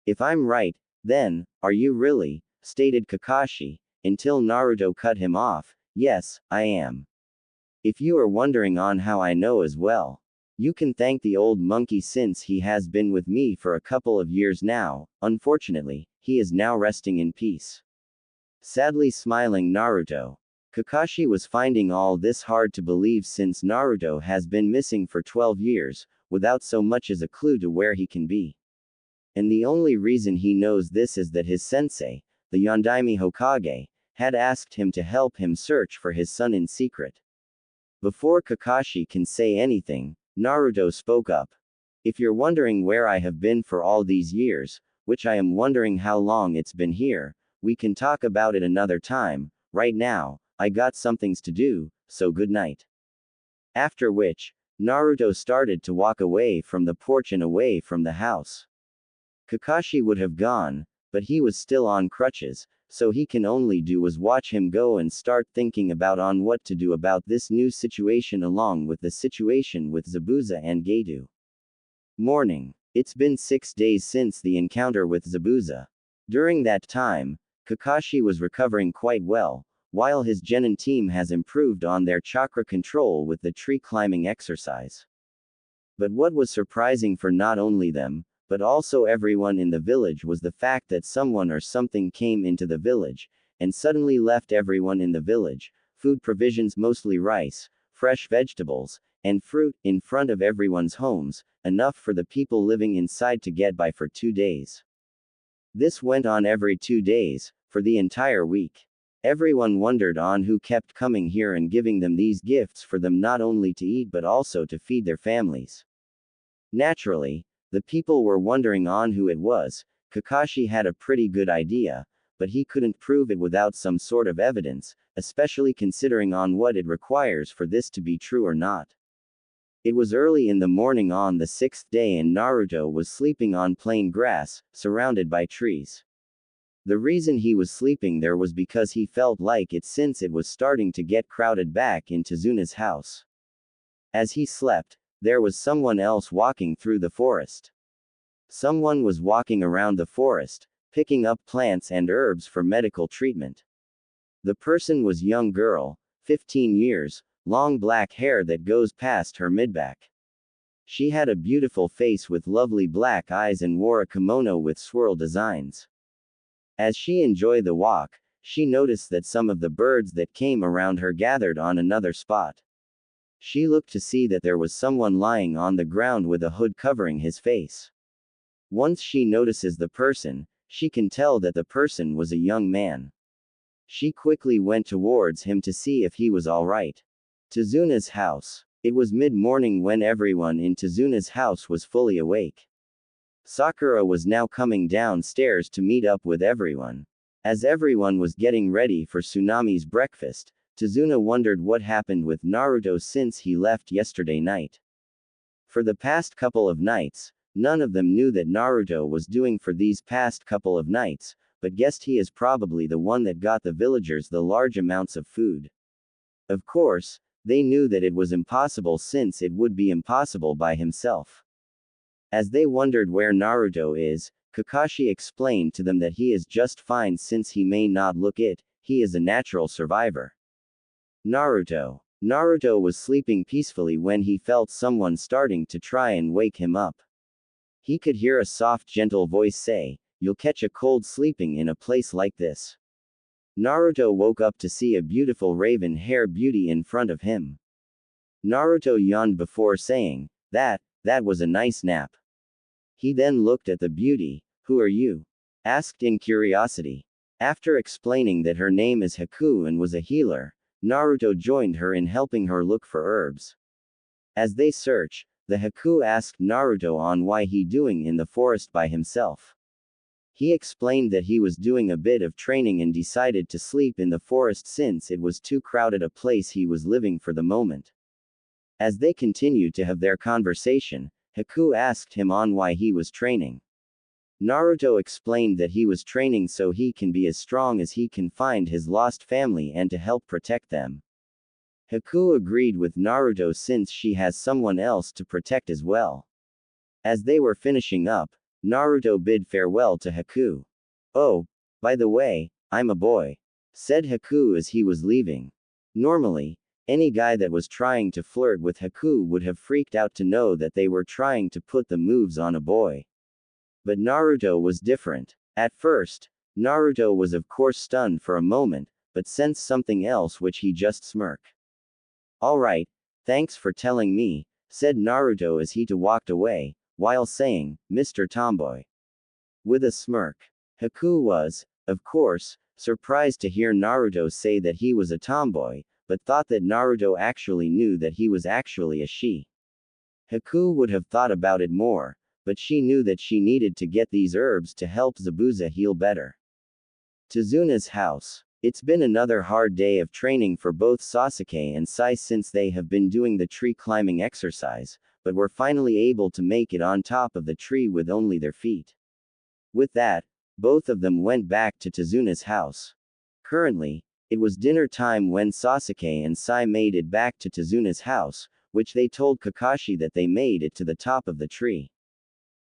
If I'm right, then, are you really? Stated Kakashi, until Naruto cut him off. Yes, I am. If you are wondering on how I know as well, you can thank the old monkey, since he has been with me for a couple of years now. Unfortunately, he is now resting in peace. Sadly smiling Naruto. Kakashi was finding all this hard to believe, since Naruto has been missing for 12 years, without so much as a clue to where he can be. And the only reason he knows this is that his sensei, the Yondaime Hokage, had asked him to help him search for his son in secret. Before Kakashi can say anything, Naruto spoke up. If you're wondering where I have been for all these years, which I am wondering how long it's been here, we can talk about it another time. Right now, I got some things to do, so good night. After which, Naruto started to walk away from the porch and away from the house. Kakashi would have gone, but he was still on crutches, so he can only do was watch him go and start thinking about on what to do about this new situation along with the situation with Zabuza and Getu. Morning. It's been 6 days since the encounter with Zabuza. During that time, Kakashi was recovering quite well, while his genin team has improved on their chakra control with the tree climbing exercise. But what was surprising for not only them, but also everyone in the village was the fact that someone or something came into the village, and suddenly left everyone in the village, food provisions mostly rice, fresh vegetables, and fruit, in front of everyone's homes, enough for the people living inside to get by for 2 days. This went on every 2 days, for the entire week. Everyone wondered on who kept coming here and giving them these gifts for them not only to eat but also to feed their families. Naturally, the people were wondering on who it was. Kakashi had a pretty good idea, but he couldn't prove it without some sort of evidence, especially considering on what it requires for this to be true or not. It was early in the morning on the 6th day and Naruto was sleeping on plain grass, surrounded by trees. The reason he was sleeping there was because he felt like it since it was starting to get crowded back into Zuna's house. As he slept, there was someone else walking through the forest. Someone was walking around the forest, picking up plants and herbs for medical treatment. The person was a young girl, 15 years, long black hair that goes past her midback. She had a beautiful face with lovely black eyes and wore a kimono with swirl designs. As she enjoyed the walk, she noticed that some of the birds that came around her gathered on another spot. She looked to see that there was someone lying on the ground with a hood covering his face. Once she notices the person, she can tell that the person was a young man. She quickly went towards him to see if he was alright. Tezuna's house. It was mid-morning when everyone in Tezuna's house was fully awake. Sakura was now coming downstairs to meet up with everyone. As everyone was getting ready for Tsunami's breakfast, Tezuna wondered what happened with Naruto since he left yesterday night. For the past couple of nights, none of them knew that Naruto was doing for these past couple of nights, but guessed he is probably the one that got the villagers the large amounts of food. Of course, they knew that it was impossible since it would be impossible by himself. As they wondered where Naruto is, Kakashi explained to them that he is just fine since he may not look it, he is a natural survivor. Naruto was sleeping peacefully when he felt someone starting to try and wake him up. He could hear a soft gentle voice say, "You'll catch a cold sleeping in a place like this." Naruto woke up to see a beautiful raven hair beauty in front of him. Naruto yawned before saying, that was a nice nap. He then looked at the beauty. "Who are you?" asked in curiosity. After explaining that her name is Haku and was a healer, Naruto joined her in helping her look for herbs. As they search, the Haku asked Naruto on why he doing in the forest by himself. He explained that he was doing a bit of training and decided to sleep in the forest since it was too crowded a place he was living for the moment. As they continued to have their conversation, Haku asked him on why he was training. Naruto explained that he was training so he can be as strong as he can find his lost family and to help protect them. Haku agreed with Naruto since she has someone else to protect as well. As they were finishing up, Naruto bid farewell to Haku. "Oh, by the way, I'm a boy," said Haku as he was leaving. Normally, any guy that was trying to flirt with Haku would have freaked out to know that they were trying to put the moves on a boy. But Naruto was different. At first, Naruto was of course stunned for a moment, but sensed something else which he just smirked. "Alright, thanks for telling me," said Naruto as he walked away, while saying, "Mr. Tomboy." With a smirk. Haku was, of course, surprised to hear Naruto say that he was a tomboy, but thought that Naruto actually knew that he was actually a she. Haku would have thought about it more, but she knew that she needed to get these herbs to help Zabuza heal better. Tazuna's house. It's been another hard day of training for both Sasuke and Sai since they have been doing the tree climbing exercise, but were finally able to make it on top of the tree with only their feet. With that, both of them went back to Tazuna's house. Currently, it was dinner time when Sasuke and Sai made it back to Tazuna's house, which they told Kakashi that they made it to the top of the tree.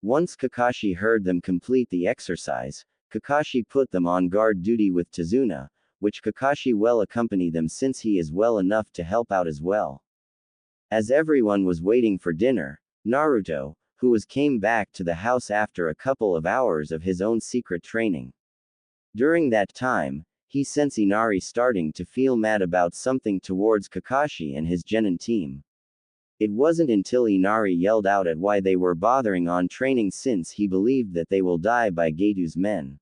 Once Kakashi heard them complete the exercise, Kakashi put them on guard duty with Tazuna, which Kakashi will accompany them since he is well enough to help out as well. As everyone was waiting for dinner, Naruto, who came back to the house after a couple of hours of his own secret training. During that time, he sensed Inari starting to feel mad about something towards Kakashi and his genin team. It wasn't until Inari yelled out at why they were bothering on training since he believed that they will die by Getu's men.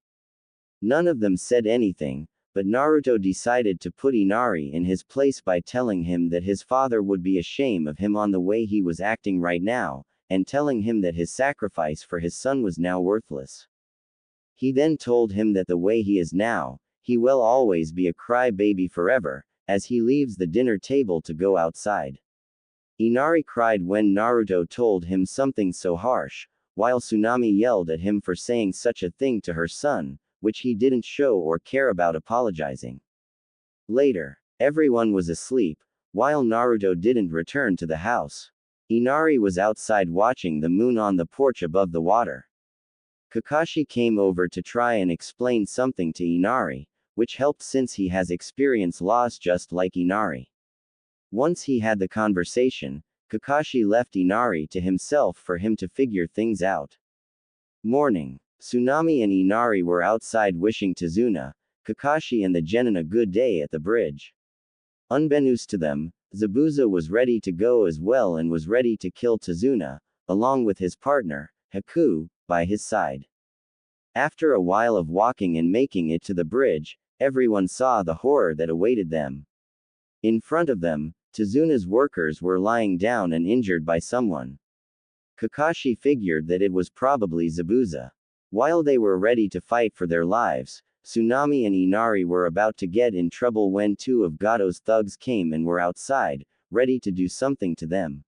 None of them said anything, but Naruto decided to put Inari in his place by telling him that his father would be ashamed of him on the way he was acting right now, and telling him that his sacrifice for his son was now worthless. He then told him that the way he is now, he will always be a cry-baby forever, as he leaves the dinner table to go outside. Inari cried when Naruto told him something so harsh, while Tsunami yelled at him for saying such a thing to her son, which he didn't show or care about apologizing. Later, everyone was asleep, while Naruto didn't return to the house. Inari was outside watching the moon on the porch above the water. Kakashi came over to try and explain something to Inari, which helped since he has experienced loss just like Inari. Once he had the conversation, Kakashi left Inari to himself for him to figure things out. Morning. Tsunami and Inari were outside wishing Tazuna, Kakashi and the genin a good day at the bridge. Unbeknownst to them, Zabuza was ready to go as well and was ready to kill Tazuna, along with his partner, Haku, by his side. After a while of walking and making it to the bridge, everyone saw the horror that awaited them. In front of them, Tazuna's workers were lying down and injured by someone. Kakashi figured that it was probably Zabuza. While they were ready to fight for their lives, Tsunami and Inari were about to get in trouble when two of Gato's thugs came and were outside, ready to do something to them.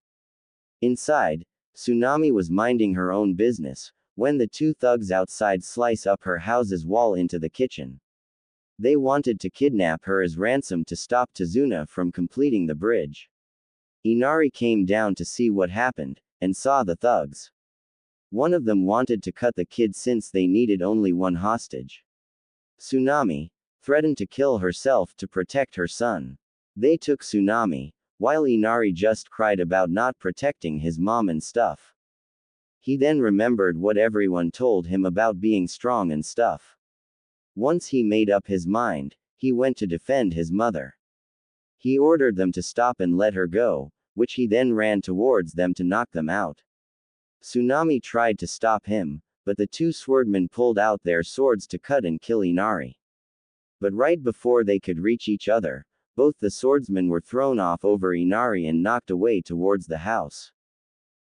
Inside, Tsunami was minding her own business, when the two thugs outside slice up her house's wall into the kitchen. They wanted to kidnap her as ransom to stop Tazuna from completing the bridge. Inari came down to see what happened, and saw the thugs. One of them wanted to cut the kid since they needed only one hostage. Tsunami threatened to kill herself to protect her son. They took Tsunami, while Inari just cried about not protecting his mom and stuff. He then remembered what everyone told him about being strong and stuff. Once he made up his mind, he went to defend his mother. He ordered them to stop and let her go, which he then ran towards them to knock them out. Tsunami tried to stop him, but the two swordmen pulled out their swords to cut and kill Inari. But right before they could reach each other, both the swordsmen were thrown off over Inari and knocked away towards the house.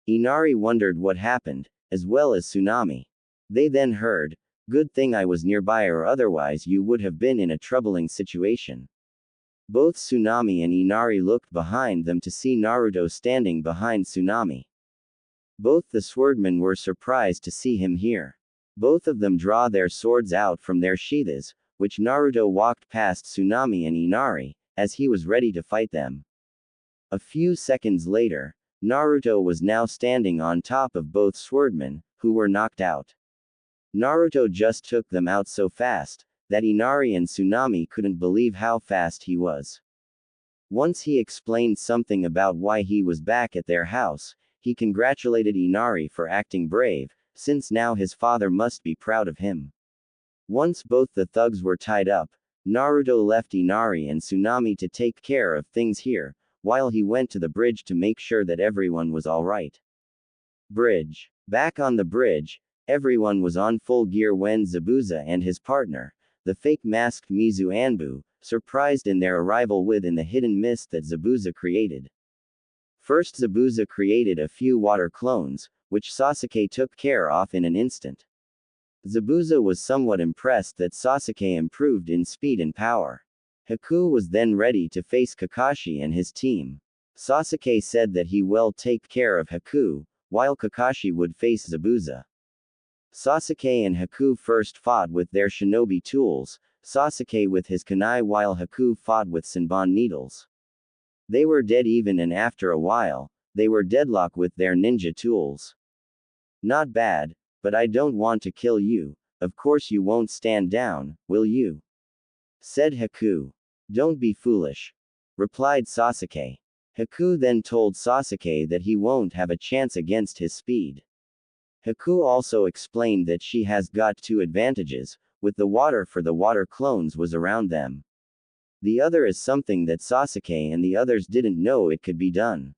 Inari wondered what happened, as well as Tsunami. They then heard, "Good thing I was nearby or otherwise you would have been in a troubling situation." Both Tsunami and Inari looked behind them to see Naruto standing behind Tsunami. Both the swordmen were surprised to see him here. Both of them draw their swords out from their sheaths, which Naruto walked past Tsunami and Inari, as he was ready to fight them. A few seconds later, Naruto was now standing on top of both swordmen, who were knocked out. Naruto just took them out so fast, that Inari and Tsunami couldn't believe how fast he was. Once he explained something about why he was back at their house, he congratulated Inari for acting brave, since now his father must be proud of him. Once both the thugs were tied up, Naruto left Inari and Tsunami to take care of things here, while he went to the bridge to make sure that everyone was alright. Bridge. Back on the bridge, everyone was on full gear when Zabuza and his partner, the fake masked Mizu Anbu, surprised in their arrival within the hidden mist that Zabuza created. First Zabuza created a few water clones, which Sasuke took care of in an instant. Zabuza was somewhat impressed that Sasuke improved in speed and power. Haku was then ready to face Kakashi and his team. Sasuke said that he will take care of Haku, while Kakashi would face Zabuza. Sasuke and Haku first fought with their shinobi tools, Sasuke with his kunai while Haku fought with Senbon needles. They were dead even, and after a while, they were deadlocked with their ninja tools. Not bad, but I don't want to kill you. Of course you won't stand down, will you? Said Haku. Don't be foolish, replied Sasuke. Haku then told Sasuke that he won't have a chance against his speed. Haku also explained that she has got two advantages, with the water for the water clones was around them. The other is something that Sasuke and the others didn't know it could be done.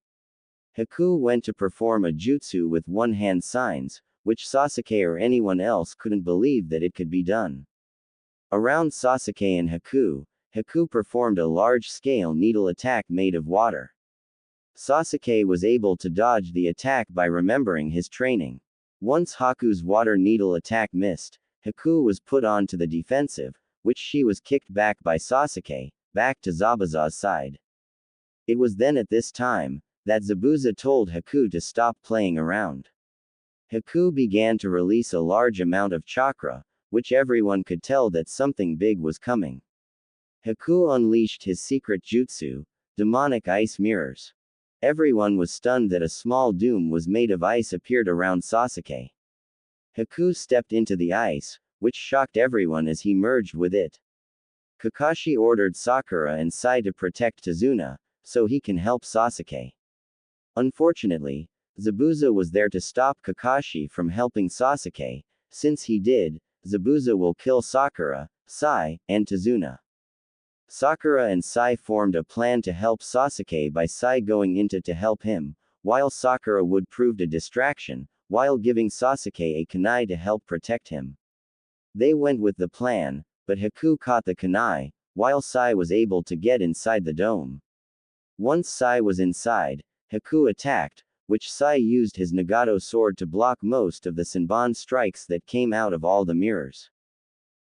Haku went to perform a jutsu with one-hand signs, which Sasuke or anyone else couldn't believe that it could be done. Around Sasuke and Haku, Haku performed a large-scale needle attack made of water. Sasuke was able to dodge the attack by remembering his training. Once Haku's water needle attack missed, Haku was put on to the defensive, which she was kicked back by Sasuke, back to Zabuza's side. It was then at this time, that Zabuza told Haku to stop playing around. Haku began to release a large amount of chakra, which everyone could tell that something big was coming. Haku unleashed his secret jutsu, demonic ice mirrors. Everyone was stunned that a small dome was made of ice appeared around Sasuke. Haku stepped into the ice, which shocked everyone as he merged with it. Kakashi ordered Sakura and Sai to protect Tazuna, so he can help Sasuke. Unfortunately, Zabuza was there to stop Kakashi from helping Sasuke. Since he did, Zabuza will kill Sakura, Sai, and Tazuna. Sakura and Sai formed a plan to help Sasuke by Sai going into to help him, while Sakura would prove a distraction, while giving Sasuke a kunai to help protect him. They went with the plan, but Haku caught the kunai, while Sai was able to get inside the dome. Once Sai was inside, Haku attacked, which Sai used his Nagato sword to block most of the Senbon strikes that came out of all the mirrors.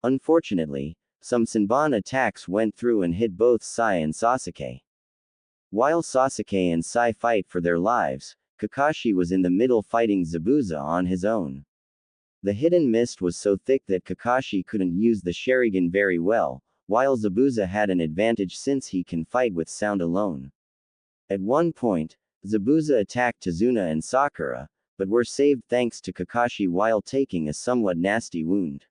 Unfortunately, some Senbon attacks went through and hit both Sai and Sasuke. While Sasuke and Sai fight for their lives, Kakashi was in the middle fighting Zabuza on his own. The hidden mist was so thick that Kakashi couldn't use the Sharingan very well, while Zabuza had an advantage since he can fight with sound alone. At one point, Zabuza attacked Tazuna and Sakura, but were saved thanks to Kakashi while taking a somewhat nasty wound.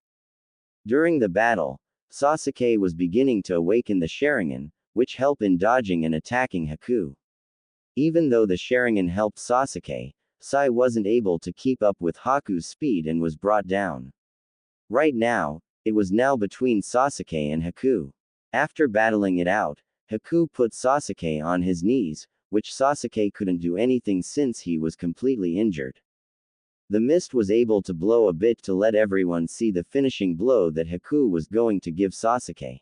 During the battle, Sasuke was beginning to awaken the Sharingan, which helped in dodging and attacking Haku. Even though the Sharingan helped Sasuke, Sai wasn't able to keep up with Haku's speed and was brought down. Right now, it was now between Sasuke and Haku. After battling it out, Haku put Sasuke on his knees, which Sasuke couldn't do anything since he was completely injured. The mist was able to blow a bit to let everyone see the finishing blow that Haku was going to give Sasuke.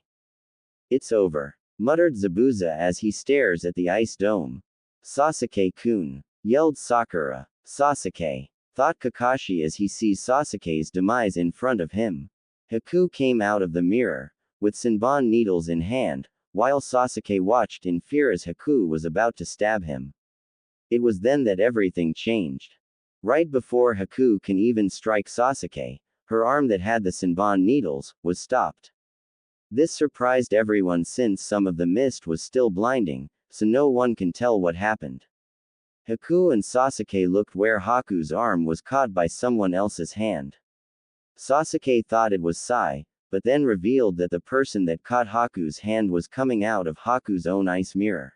It's over, muttered Zabuza as he stares at the ice dome. Sasuke-kun, yelled Sakura. Sasuke, thought Kakashi as he sees Sasuke's demise in front of him. Haku came out of the mirror, with Senbon needles in hand, while Sasuke watched in fear as Haku was about to stab him. It was then that everything changed. Right before Haku can even strike Sasuke, her arm that had the Senbon needles was stopped. This surprised everyone since some of the mist was still blinding, so no one can tell what happened. Haku and Sasuke looked where Haku's arm was caught by someone else's hand. Sasuke thought it was Sai, but then revealed that the person that caught Haku's hand was coming out of Haku's own ice mirror.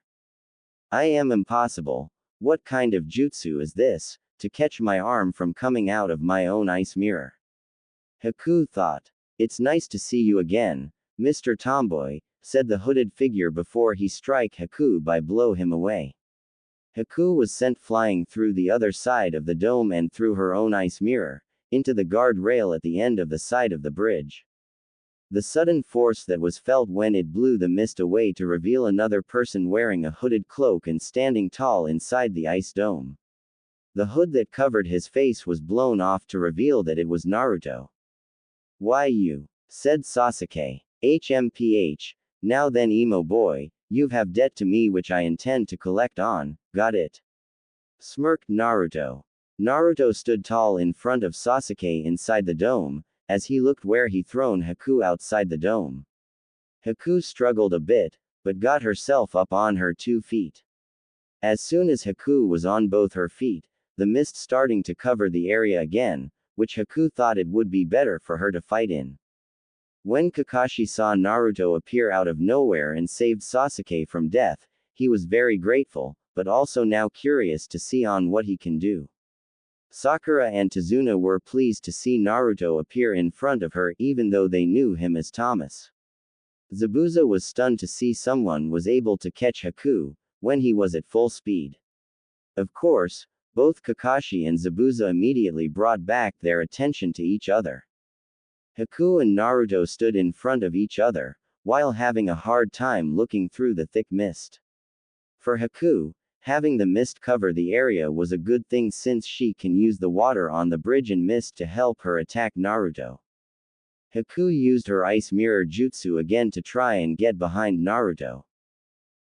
I am impossible. What kind of jutsu is this, to catch my arm from coming out of my own ice mirror? Haku thought. It's nice to see you again, Mr. Tomboy, said the hooded figure before he strike Haku by blow him away. Haku was sent flying through the other side of the dome and through her own ice mirror, into the guard rail at the end of the side of the bridge. The sudden force that was felt when it blew the mist away to reveal another person wearing a hooded cloak and standing tall inside the ice dome. The hood that covered his face was blown off to reveal that it was Naruto. "Why you?" said Sasuke. "HMPH. Now then, emo boy, you have debt to me which I intend to collect on, got it?" smirked Naruto. Naruto stood tall in front of Sasuke inside the dome, as he looked where he thrown Haku outside the dome. Haku struggled a bit, but got herself up on her 2 feet. As soon as Haku was on both her feet, the mist starting to cover the area again, which Haku thought it would be better for her to fight in. When Kakashi saw Naruto appear out of nowhere and saved Sasuke from death, he was very grateful, but also now curious to see on what he can do. Sakura and Tazuna were pleased to see Naruto appear in front of her even though they knew him as Thomas. Zabuza was stunned to see someone was able to catch Haku, when he was at full speed. Of course, both Kakashi and Zabuza immediately brought back their attention to each other. Haku and Naruto stood in front of each other, while having a hard time looking through the thick mist. For Haku, having the mist cover the area was a good thing since she can use the water on the bridge and mist to help her attack Naruto. Haku used her ice mirror jutsu again to try and get behind Naruto.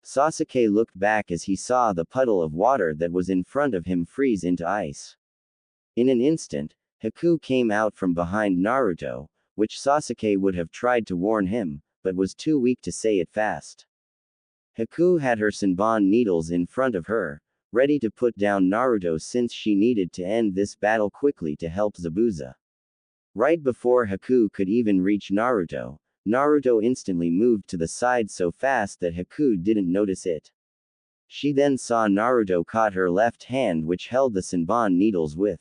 Sasuke looked back as he saw the puddle of water that was in front of him freeze into ice. In an instant, Haku came out from behind Naruto, which Sasuke would have tried to warn him, but was too weak to say it fast. Haku had her Senbon needles in front of her, ready to put down Naruto since she needed to end this battle quickly to help Zabuza. Right before Haku could even reach Naruto, Naruto instantly moved to the side so fast that Haku didn't notice it. She then saw Naruto caught her left hand which held the Senbon needles with.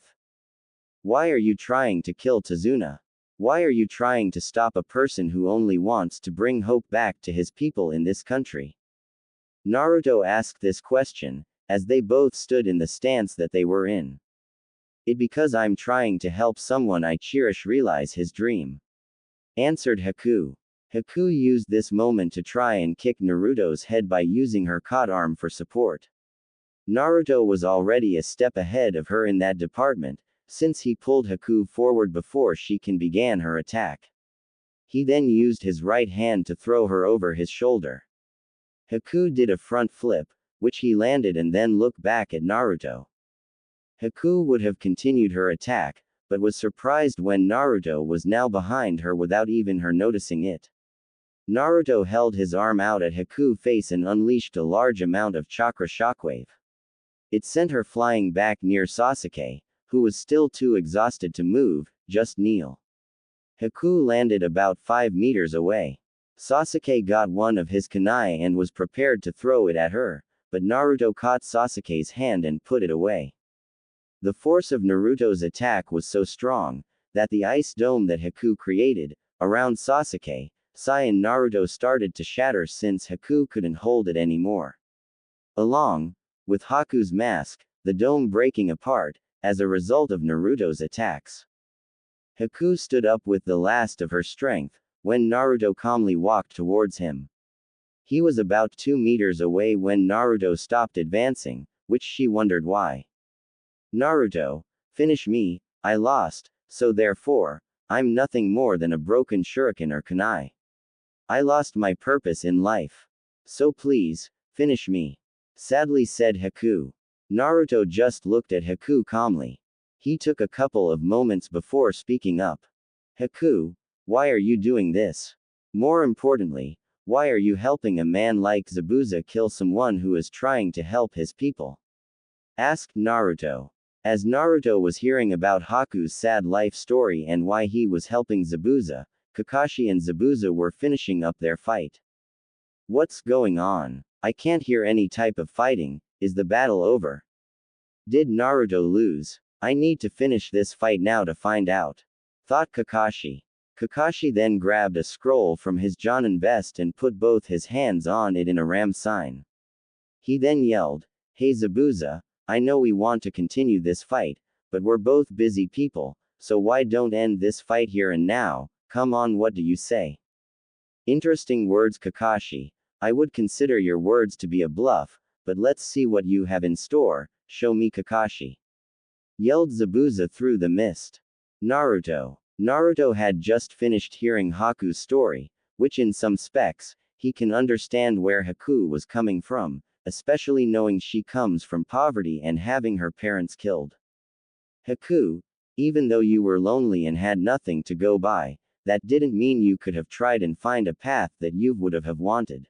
"Why are you trying to kill Tazuna? Why are you trying to stop a person who only wants to bring hope back to his people in this country?" Naruto asked this question, as they both stood in the stance that they were in. "It because I'm trying to help someone I cherish realize his dream," answered Haku. Haku used this moment to try and kick Naruto's head by using her caught arm for support. Naruto was already a step ahead of her in that department, since he pulled Haku forward before she can begin her attack. He then used his right hand to throw her over his shoulder. Haku did a front flip, which he landed and then looked back at Naruto. Haku would have continued her attack, but was surprised when Naruto was now behind her without even her noticing it. Naruto held his arm out at Haku's face and unleashed a large amount of chakra shockwave. It sent her flying back near Sasuke, who was still too exhausted to move, just kneel. Haku landed about 5 meters away. Sasuke got one of his kunai and was prepared to throw it at her, but Naruto caught Sasuke's hand and put it away. The force of Naruto's attack was so strong, that the ice dome that Haku created, around Sasuke, Sai and Naruto started to shatter since Haku couldn't hold it anymore. Along with Haku's mask, the dome breaking apart, as a result of Naruto's attacks. Haku stood up with the last of her strength, when Naruto calmly walked towards him. He was about 2 meters away when Naruto stopped advancing, which she wondered why. "Naruto, finish me, I lost, so therefore, I'm nothing more than a broken shuriken or kunai. I lost my purpose in life. So please, finish me," sadly said Haku. Naruto just looked at Haku calmly. He took a couple of moments before speaking up. "Haku, why are you doing this? More importantly, why are you helping a man like Zabuza kill someone who is trying to help his people?" asked Naruto. As Naruto was hearing about Haku's sad life story and why he was helping Zabuza, Kakashi and Zabuza were finishing up their fight. "What's going on? I can't hear any type of fighting. Is the battle over? Did Naruto lose? I need to finish this fight now to find out," thought Kakashi. Kakashi then grabbed a scroll from his Jonin vest and put both his hands on it in a ram sign. He then yelled, "Hey Zabuza, I know we want to continue this fight, but we're both busy people, so why don't end this fight here and now, come on, what do you say?" Interesting words, Kakashi. I would consider your words to be a bluff, but let's see what you have in store. Show me, Kakashi, yelled Zabuza through the mist. Naruto. Naruto had just finished hearing Haku's story, which in some specs, he can understand where Haku was coming from, especially knowing she comes from poverty and having her parents killed. Haku, even though you were lonely and had nothing to go by, that didn't mean you could have tried and find a path that you would have wanted.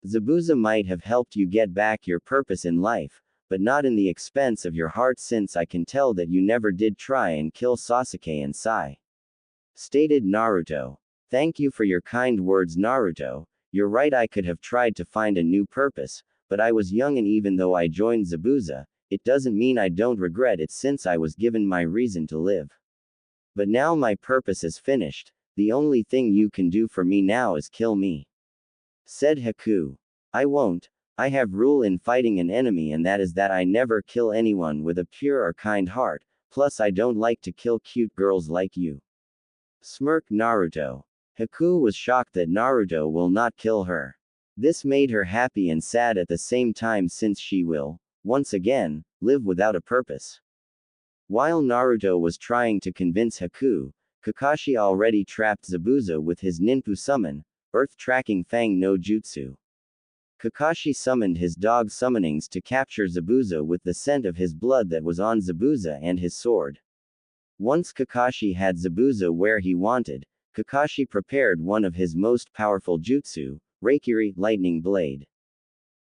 Zabuza might have helped you get back your purpose in life, but not in the expense of your heart, since I can tell that you never did try and kill Sasuke and Sai, stated Naruto. Thank you for your kind words, Naruto. You're right, I could have tried to find a new purpose, but I was young, and even though I joined Zabuza, it doesn't mean I don't regret it, since I was given my reason to live. But now my purpose is finished. The only thing you can do for me now is kill me, said Haku. I won't. I have rule in fighting an enemy, and that is that I never kill anyone with a pure or kind heart, plus I don't like to kill cute girls like you, smirked Naruto. Haku was shocked that Naruto will not kill her. This made her happy and sad at the same time, since she will, once again, live without a purpose. While Naruto was trying to convince Haku, Kakashi already trapped Zabuza with his ninpu summon, earth-tracking Fang no Jutsu. Kakashi summoned his dog summonings to capture Zabuza with the scent of his blood that was on Zabuza and his sword. Once Kakashi had Zabuza where he wanted, Kakashi prepared one of his most powerful jutsu, Raikiri, Lightning Blade.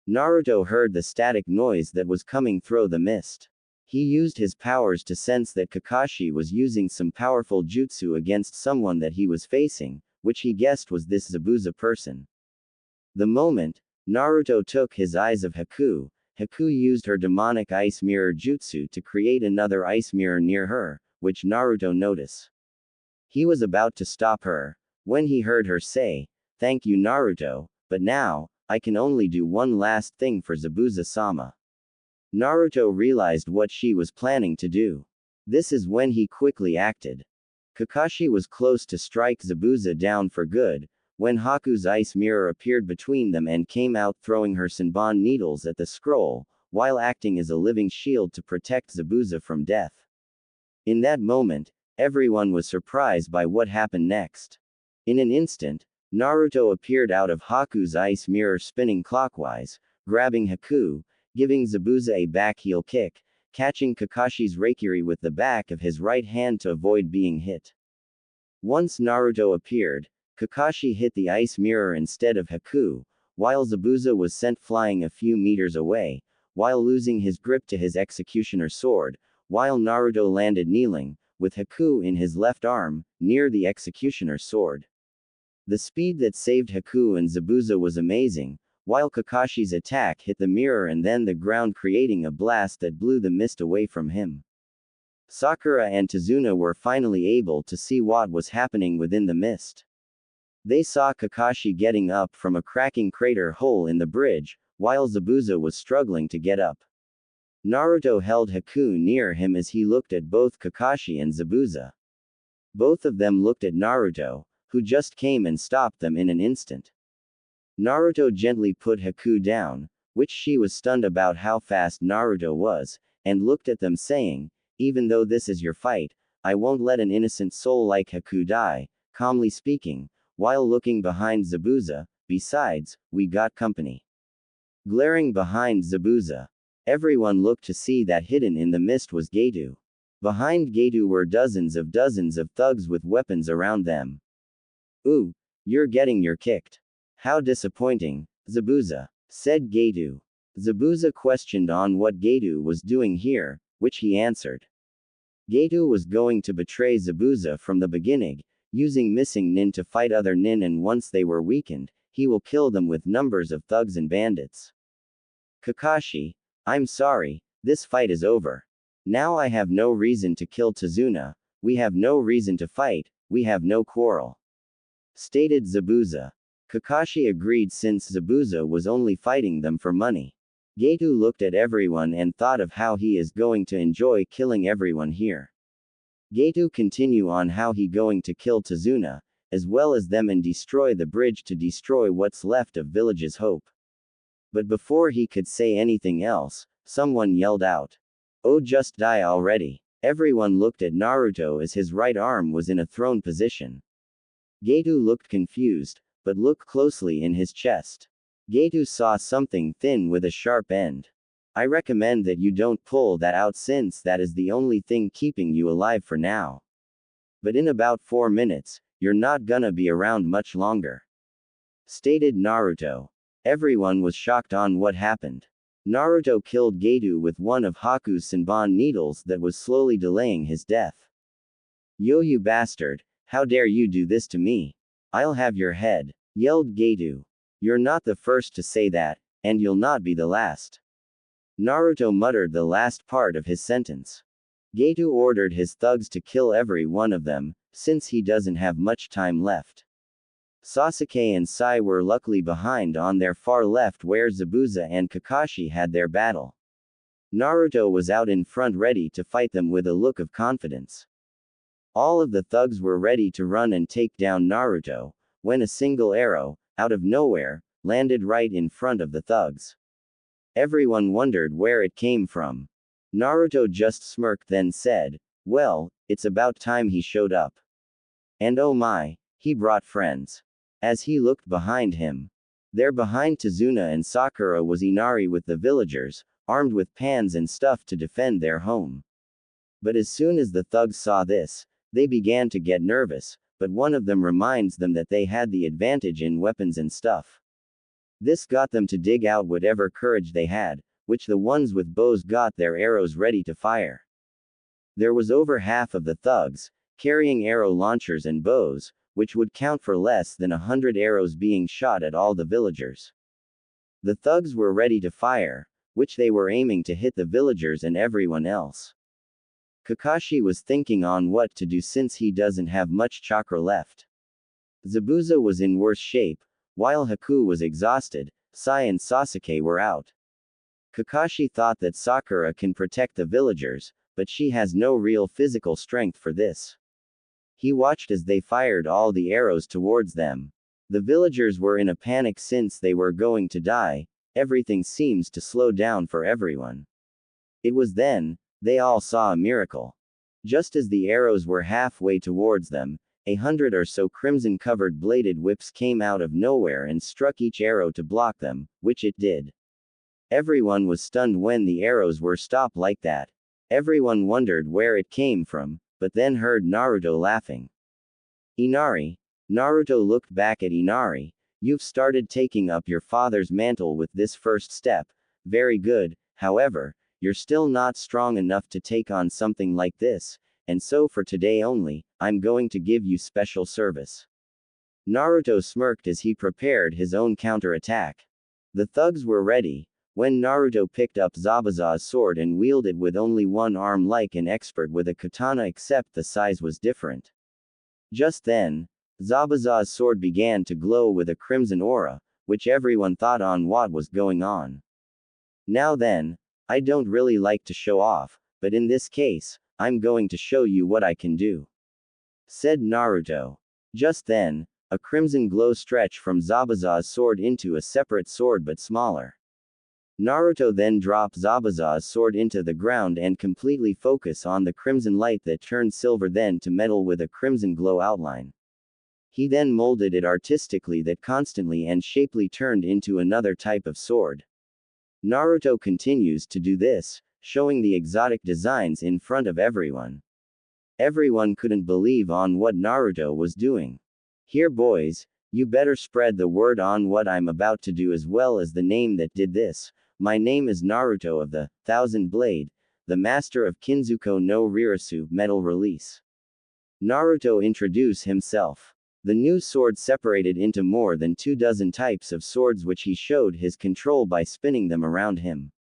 Naruto heard the static noise that was coming through the mist. He used his powers to sense that Kakashi was using some powerful jutsu against someone that he was facing, which he guessed was this Zabuza person. The moment Naruto took his eyes of Haku, Haku used her demonic ice mirror jutsu to create another ice mirror near her, which Naruto noticed. He was about to stop her, when he heard her say, "Thank you, Naruto, but now, I can only do one last thing for Zabuza-sama." Naruto realized what she was planning to do. This is when he quickly acted. Kakashi was close to strike Zabuza down for good, when Haku's ice mirror appeared between them and came out throwing her Senbon needles at the scroll, while acting as a living shield to protect Zabuza from death. In that moment, everyone was surprised by what happened next. In an instant, Naruto appeared out of Haku's ice mirror spinning clockwise, grabbing Haku, giving Zabuza a back heel kick, catching Kakashi's Raikiri with the back of his right hand to avoid being hit. Once Naruto appeared, Kakashi hit the ice mirror instead of Haku, while Zabuza was sent flying a few meters away, while losing his grip to his executioner sword, while Naruto landed kneeling, with Haku in his left arm, near the executioner's sword. The speed that saved Haku and Zabuza was amazing, while Kakashi's attack hit the mirror and then the ground, creating a blast that blew the mist away from him. Sakura and Tazuna were finally able to see what was happening within the mist. They saw Kakashi getting up from a cracking crater hole in the bridge, while Zabuza was struggling to get up. Naruto held Haku near him as he looked at both Kakashi and Zabuza. Both of them looked at Naruto, who just came and stopped them in an instant. Naruto gently put Haku down, which she was stunned about how fast Naruto was, and looked at them saying, "Even though this is your fight, I won't let an innocent soul like Haku die," calmly speaking, while looking behind Zabuza. "Besides, we got company." Glaring behind Zabuza, everyone looked to see that hidden in the mist was Getu. Behind Getu were dozens of thugs with weapons around them. "Ooh, you're getting your kicked. How disappointing, Zabuza," said Getu. Zabuza questioned on what Getu was doing here, which he answered. Getu was going to betray Zabuza from the beginning, using missing nin to fight other nin, and once they were weakened, he will kill them with numbers of thugs and bandits. "Kakashi, I'm sorry, this fight is over. Now I have no reason to kill Tazuna, we have no reason to fight, we have no quarrel," stated Zabuza. Kakashi agreed since Zabuza was only fighting them for money. Getu looked at everyone and thought of how he is going to enjoy killing everyone here. Getu continue on how he going to kill Tazuna, as well as them, and destroy the bridge to destroy what's left of village's hope. But before he could say anything else, someone yelled out, "Oh, just die already." Everyone looked at Naruto as his right arm was in a thrown position. Gato looked confused, but looked closely in his chest. Gato saw something thin with a sharp end. "I recommend that you don't pull that out, since that is the only thing keeping you alive for now. But in about 4 minutes, you're not gonna be around much longer," stated Naruto. Everyone was shocked on what happened. Naruto killed Gato with one of Haku's Senbon needles that was slowly delaying his death. "Yo, you bastard, how dare you do this to me? I'll have your head," yelled Gato. "You're not the first to say that, and you'll not be the last." Naruto muttered the last part of his sentence. Gato ordered his thugs to kill every one of them, since he doesn't have much time left. Sasuke and Sai were luckily behind on their far left, where Zabuza and Kakashi had their battle. Naruto was out in front ready to fight them with a look of confidence. All of the thugs were ready to run and take down Naruto, when a single arrow, out of nowhere, landed right in front of the thugs. Everyone wondered where it came from. Naruto just smirked, then said, "Well, it's about time he showed up. And oh my, he brought friends." As he looked behind him, there behind Tazuna and Sakura was Inari with the villagers, armed with pans and stuff to defend their home. But as soon as the thugs saw this, they began to get nervous, but one of them reminds them that they had the advantage in weapons and stuff. This got them to dig out whatever courage they had, which the ones with bows got their arrows ready to fire. There was over half of the thugs, carrying arrow launchers and bows, which would count for less than 100 arrows being shot at all the villagers. The thugs were ready to fire, which they were aiming to hit the villagers and everyone else. Kakashi was thinking on what to do since he doesn't have much chakra left. Zabuza was in worse shape, while Haku was exhausted. Sai and Sasuke were out. Kakashi thought that Sakura can protect the villagers, but she has no real physical strength for this. He watched as they fired all the arrows towards them. The villagers were in a panic since they were going to die. Everything seems to slow down for everyone. It was then, they all saw a miracle. Just as the arrows were halfway towards them, 100 or so crimson-covered bladed whips came out of nowhere and struck each arrow to block them, which it did. Everyone was stunned when the arrows were stopped like that. Everyone wondered where it came from, but then heard Naruto laughing. "Inari." Naruto looked back at Inari. "You've started taking up your father's mantle with this first step. Very good, however, you're still not strong enough to take on something like this, and so for today only, I'm going to give you special service." Naruto smirked as he prepared his own counterattack. The thugs were ready, when Naruto picked up Zabuza's sword and wielded it with only one arm like an expert with a katana, except the size was different. Just then, Zabuza's sword began to glow with a crimson aura, which everyone thought on what was going on. "Now then, I don't really like to show off, but in this case, I'm going to show you what I can do," said Naruto. Just then, a crimson glow stretched from Zabuza's sword into a separate sword but smaller. Naruto then dropped Zabuza's sword into the ground and completely focused on the crimson light that turned silver then to metal with a crimson glow outline. He then molded it artistically that constantly and shapely turned into another type of sword. Naruto continues to do this, showing the exotic designs in front of everyone. Everyone couldn't believe on what Naruto was doing. "Here boys, you better spread the word on what I'm about to do as well as the name that did this. My name is Naruto of the Thousand Blade, the master of Kinzuko no Rirasu metal release." Naruto introduced himself. The new sword separated into more than 24 types of swords, which he showed his control by spinning them around him.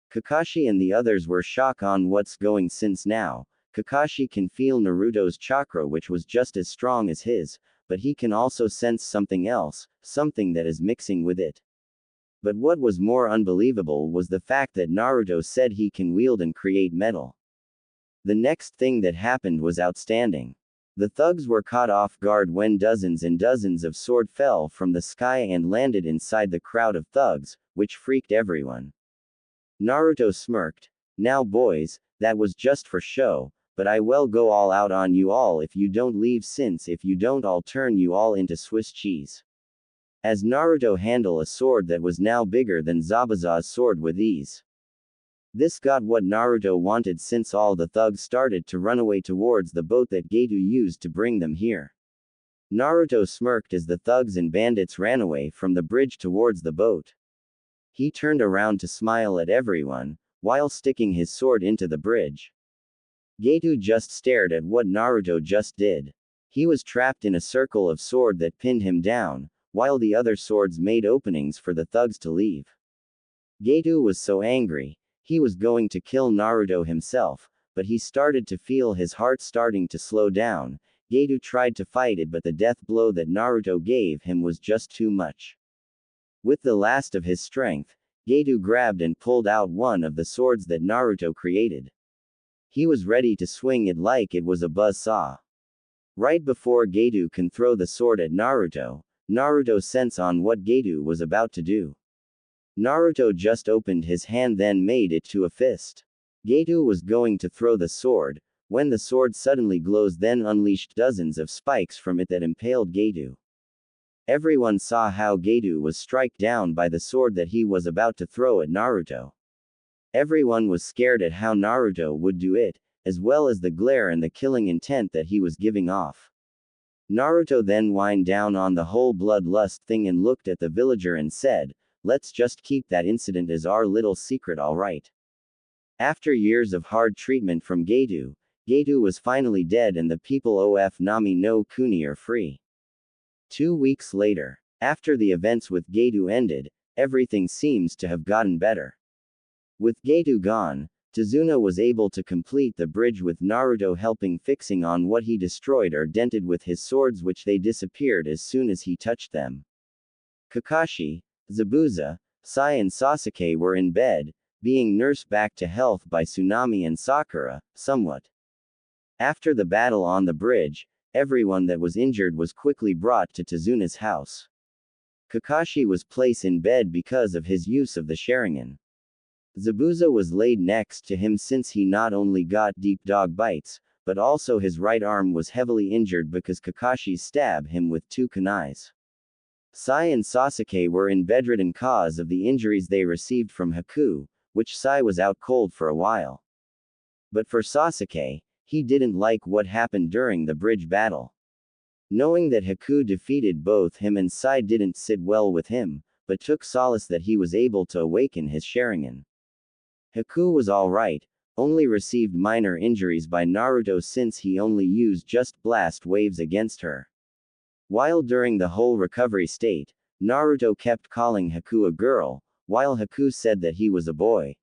Kakashi and the others were shocked on what's going since now, Kakashi can feel Naruto's chakra, which was just as strong as his, but he can also sense something else, something that is mixing with it. But what was more unbelievable was the fact that Naruto said he can wield and create metal. The next thing that happened was outstanding. The thugs were caught off guard when dozens and dozens of swords fell from the sky and landed inside the crowd of thugs, which freaked everyone. Naruto smirked. Now boys, that was just for show, but I will go all out on you all if you don't leave, since if you don't I'll turn you all into Swiss cheese. As Naruto handled a sword that was now bigger than Zabuza's sword with ease. This got what Naruto wanted, since all the thugs started to run away towards the boat that Gato used to bring them here. Naruto smirked as the thugs and bandits ran away from the bridge towards the boat. He turned around to smile at everyone, while sticking his sword into the bridge. Gato just stared at what Naruto just did. He was trapped in a circle of sword that pinned him down, while the other swords made openings for the thugs to leave. Gato was so angry, he was going to kill Naruto himself, but he started to feel his heart starting to slow down. Gato tried to fight it, but the death blow that Naruto gave him was just too much. With the last of his strength, Gato grabbed and pulled out one of the swords that Naruto created. He was ready to swing it like it was a buzz saw. Right before Gato can throw the sword at Naruto, Naruto sensed on what Gato was about to do. Naruto just opened his hand, then made it to a fist. Gato was going to throw the sword, when the sword suddenly glows, then unleashed dozens of spikes from it that impaled Gato. Everyone saw how Gato was struck down by the sword that he was about to throw at Naruto. Everyone was scared at how Naruto would do it, as well as the glare and the killing intent that he was giving off. Naruto then whined down on the whole bloodlust thing and looked at the villager and said, "Let's just keep that incident as our little secret, alright?" After years of hard treatment from Gato, Gato was finally dead and the people of Nami no Kuni are free. 2 weeks later, after the events with Gato ended, everything seems to have gotten better. With Gato gone, Tazuna was able to complete the bridge with Naruto helping fixing on what he destroyed or dented with his swords, which they disappeared as soon as he touched them. Kakashi, Zabuza, Sai and Sasuke were in bed, being nursed back to health by Tsunami and Sakura, somewhat. After the battle on the bridge, everyone that was injured was quickly brought to Tazuna's house. Kakashi was placed in bed because of his use of the Sharingan. Zabuza was laid next to him since he not only got deep dog bites, but also his right arm was heavily injured because Kakashi stabbed him with 2 kunais. Sai and Sasuke were in bedridden cause of the injuries they received from Haku, which Sai was out cold for a while. But for Sasuke, he didn't like what happened during the bridge battle. Knowing that Haku defeated both him and Sai didn't sit well with him, but took solace that he was able to awaken his Sharingan. Haku was alright, only received minor injuries by Naruto since he only used just blast waves against her. While during the whole recovery state, Naruto kept calling Haku a girl, while Haku said that he was a boy.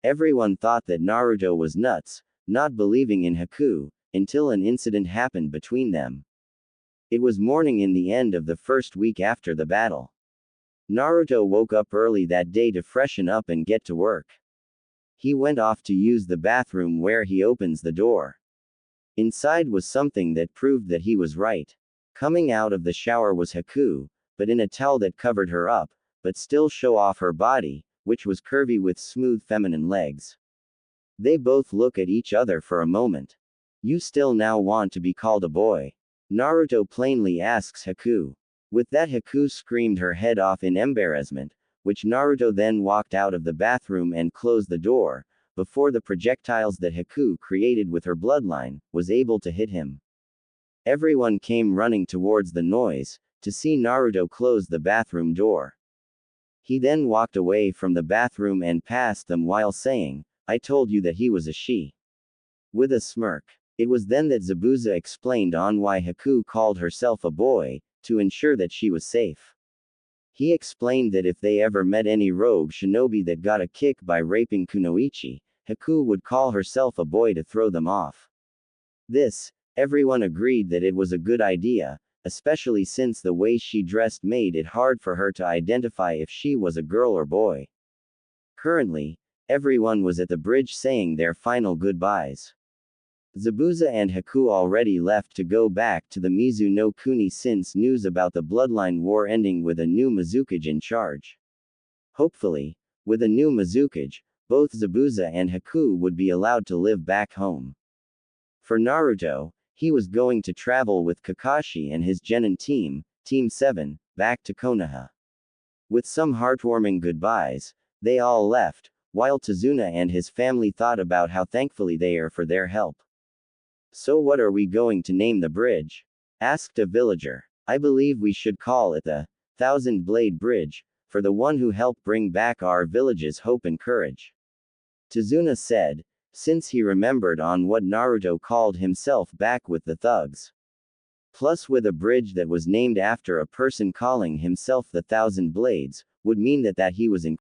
Everyone thought that Naruto was nuts, not believing in Haku, until an incident happened between them. It was morning in the end of the first week after the battle. Naruto woke up early that day to freshen up and get to work. He went off to use the bathroom where he opens the door. Inside was something that proved that he was right. Coming out of the shower was Haku, but in a towel that covered her up, but still show off her body, which was curvy with smooth feminine legs. They both look at each other for a moment. "You still now want to be called a boy?" Naruto plainly asks Haku. With that, Haku screamed her head off in embarrassment, which Naruto then walked out of the bathroom and closed the door, before the projectiles that Haku created with her bloodline was able to hit him. Everyone came running towards the noise, to see Naruto close the bathroom door. He then walked away from the bathroom and passed them while saying, "I told you that he was a she." With a smirk. It was then that Zabuza explained on why Haku called herself a boy, to ensure that she was safe. He explained that if they ever met any rogue shinobi that got a kick by raping Kunoichi, Haku would call herself a boy to throw them off. This, everyone agreed that it was a good idea, especially since the way she dressed made it hard for her to identify if she was a girl or boy. Currently, everyone was at the bridge saying their final goodbyes. Zabuza and Haku already left to go back to the Mizu no Kuni since news about the Bloodline War ending with a new Mizukage in charge. Hopefully, with a new Mizukage, both Zabuza and Haku would be allowed to live back home. For Naruto, he was going to travel with Kakashi and his Genin team, Team 7, back to Konoha. With some heartwarming goodbyes, they all left, while Tazuna and his family thought about how thankfully they are for their help. "So what are we going to name the bridge?" asked a villager. "I believe we should call it the Thousand Blade Bridge, for the one who helped bring back our village's hope and courage," Tazuna said, since he remembered on what Naruto called himself back with the thugs. Plus, with a bridge that was named after a person calling himself the Thousand Blades, would mean that he was in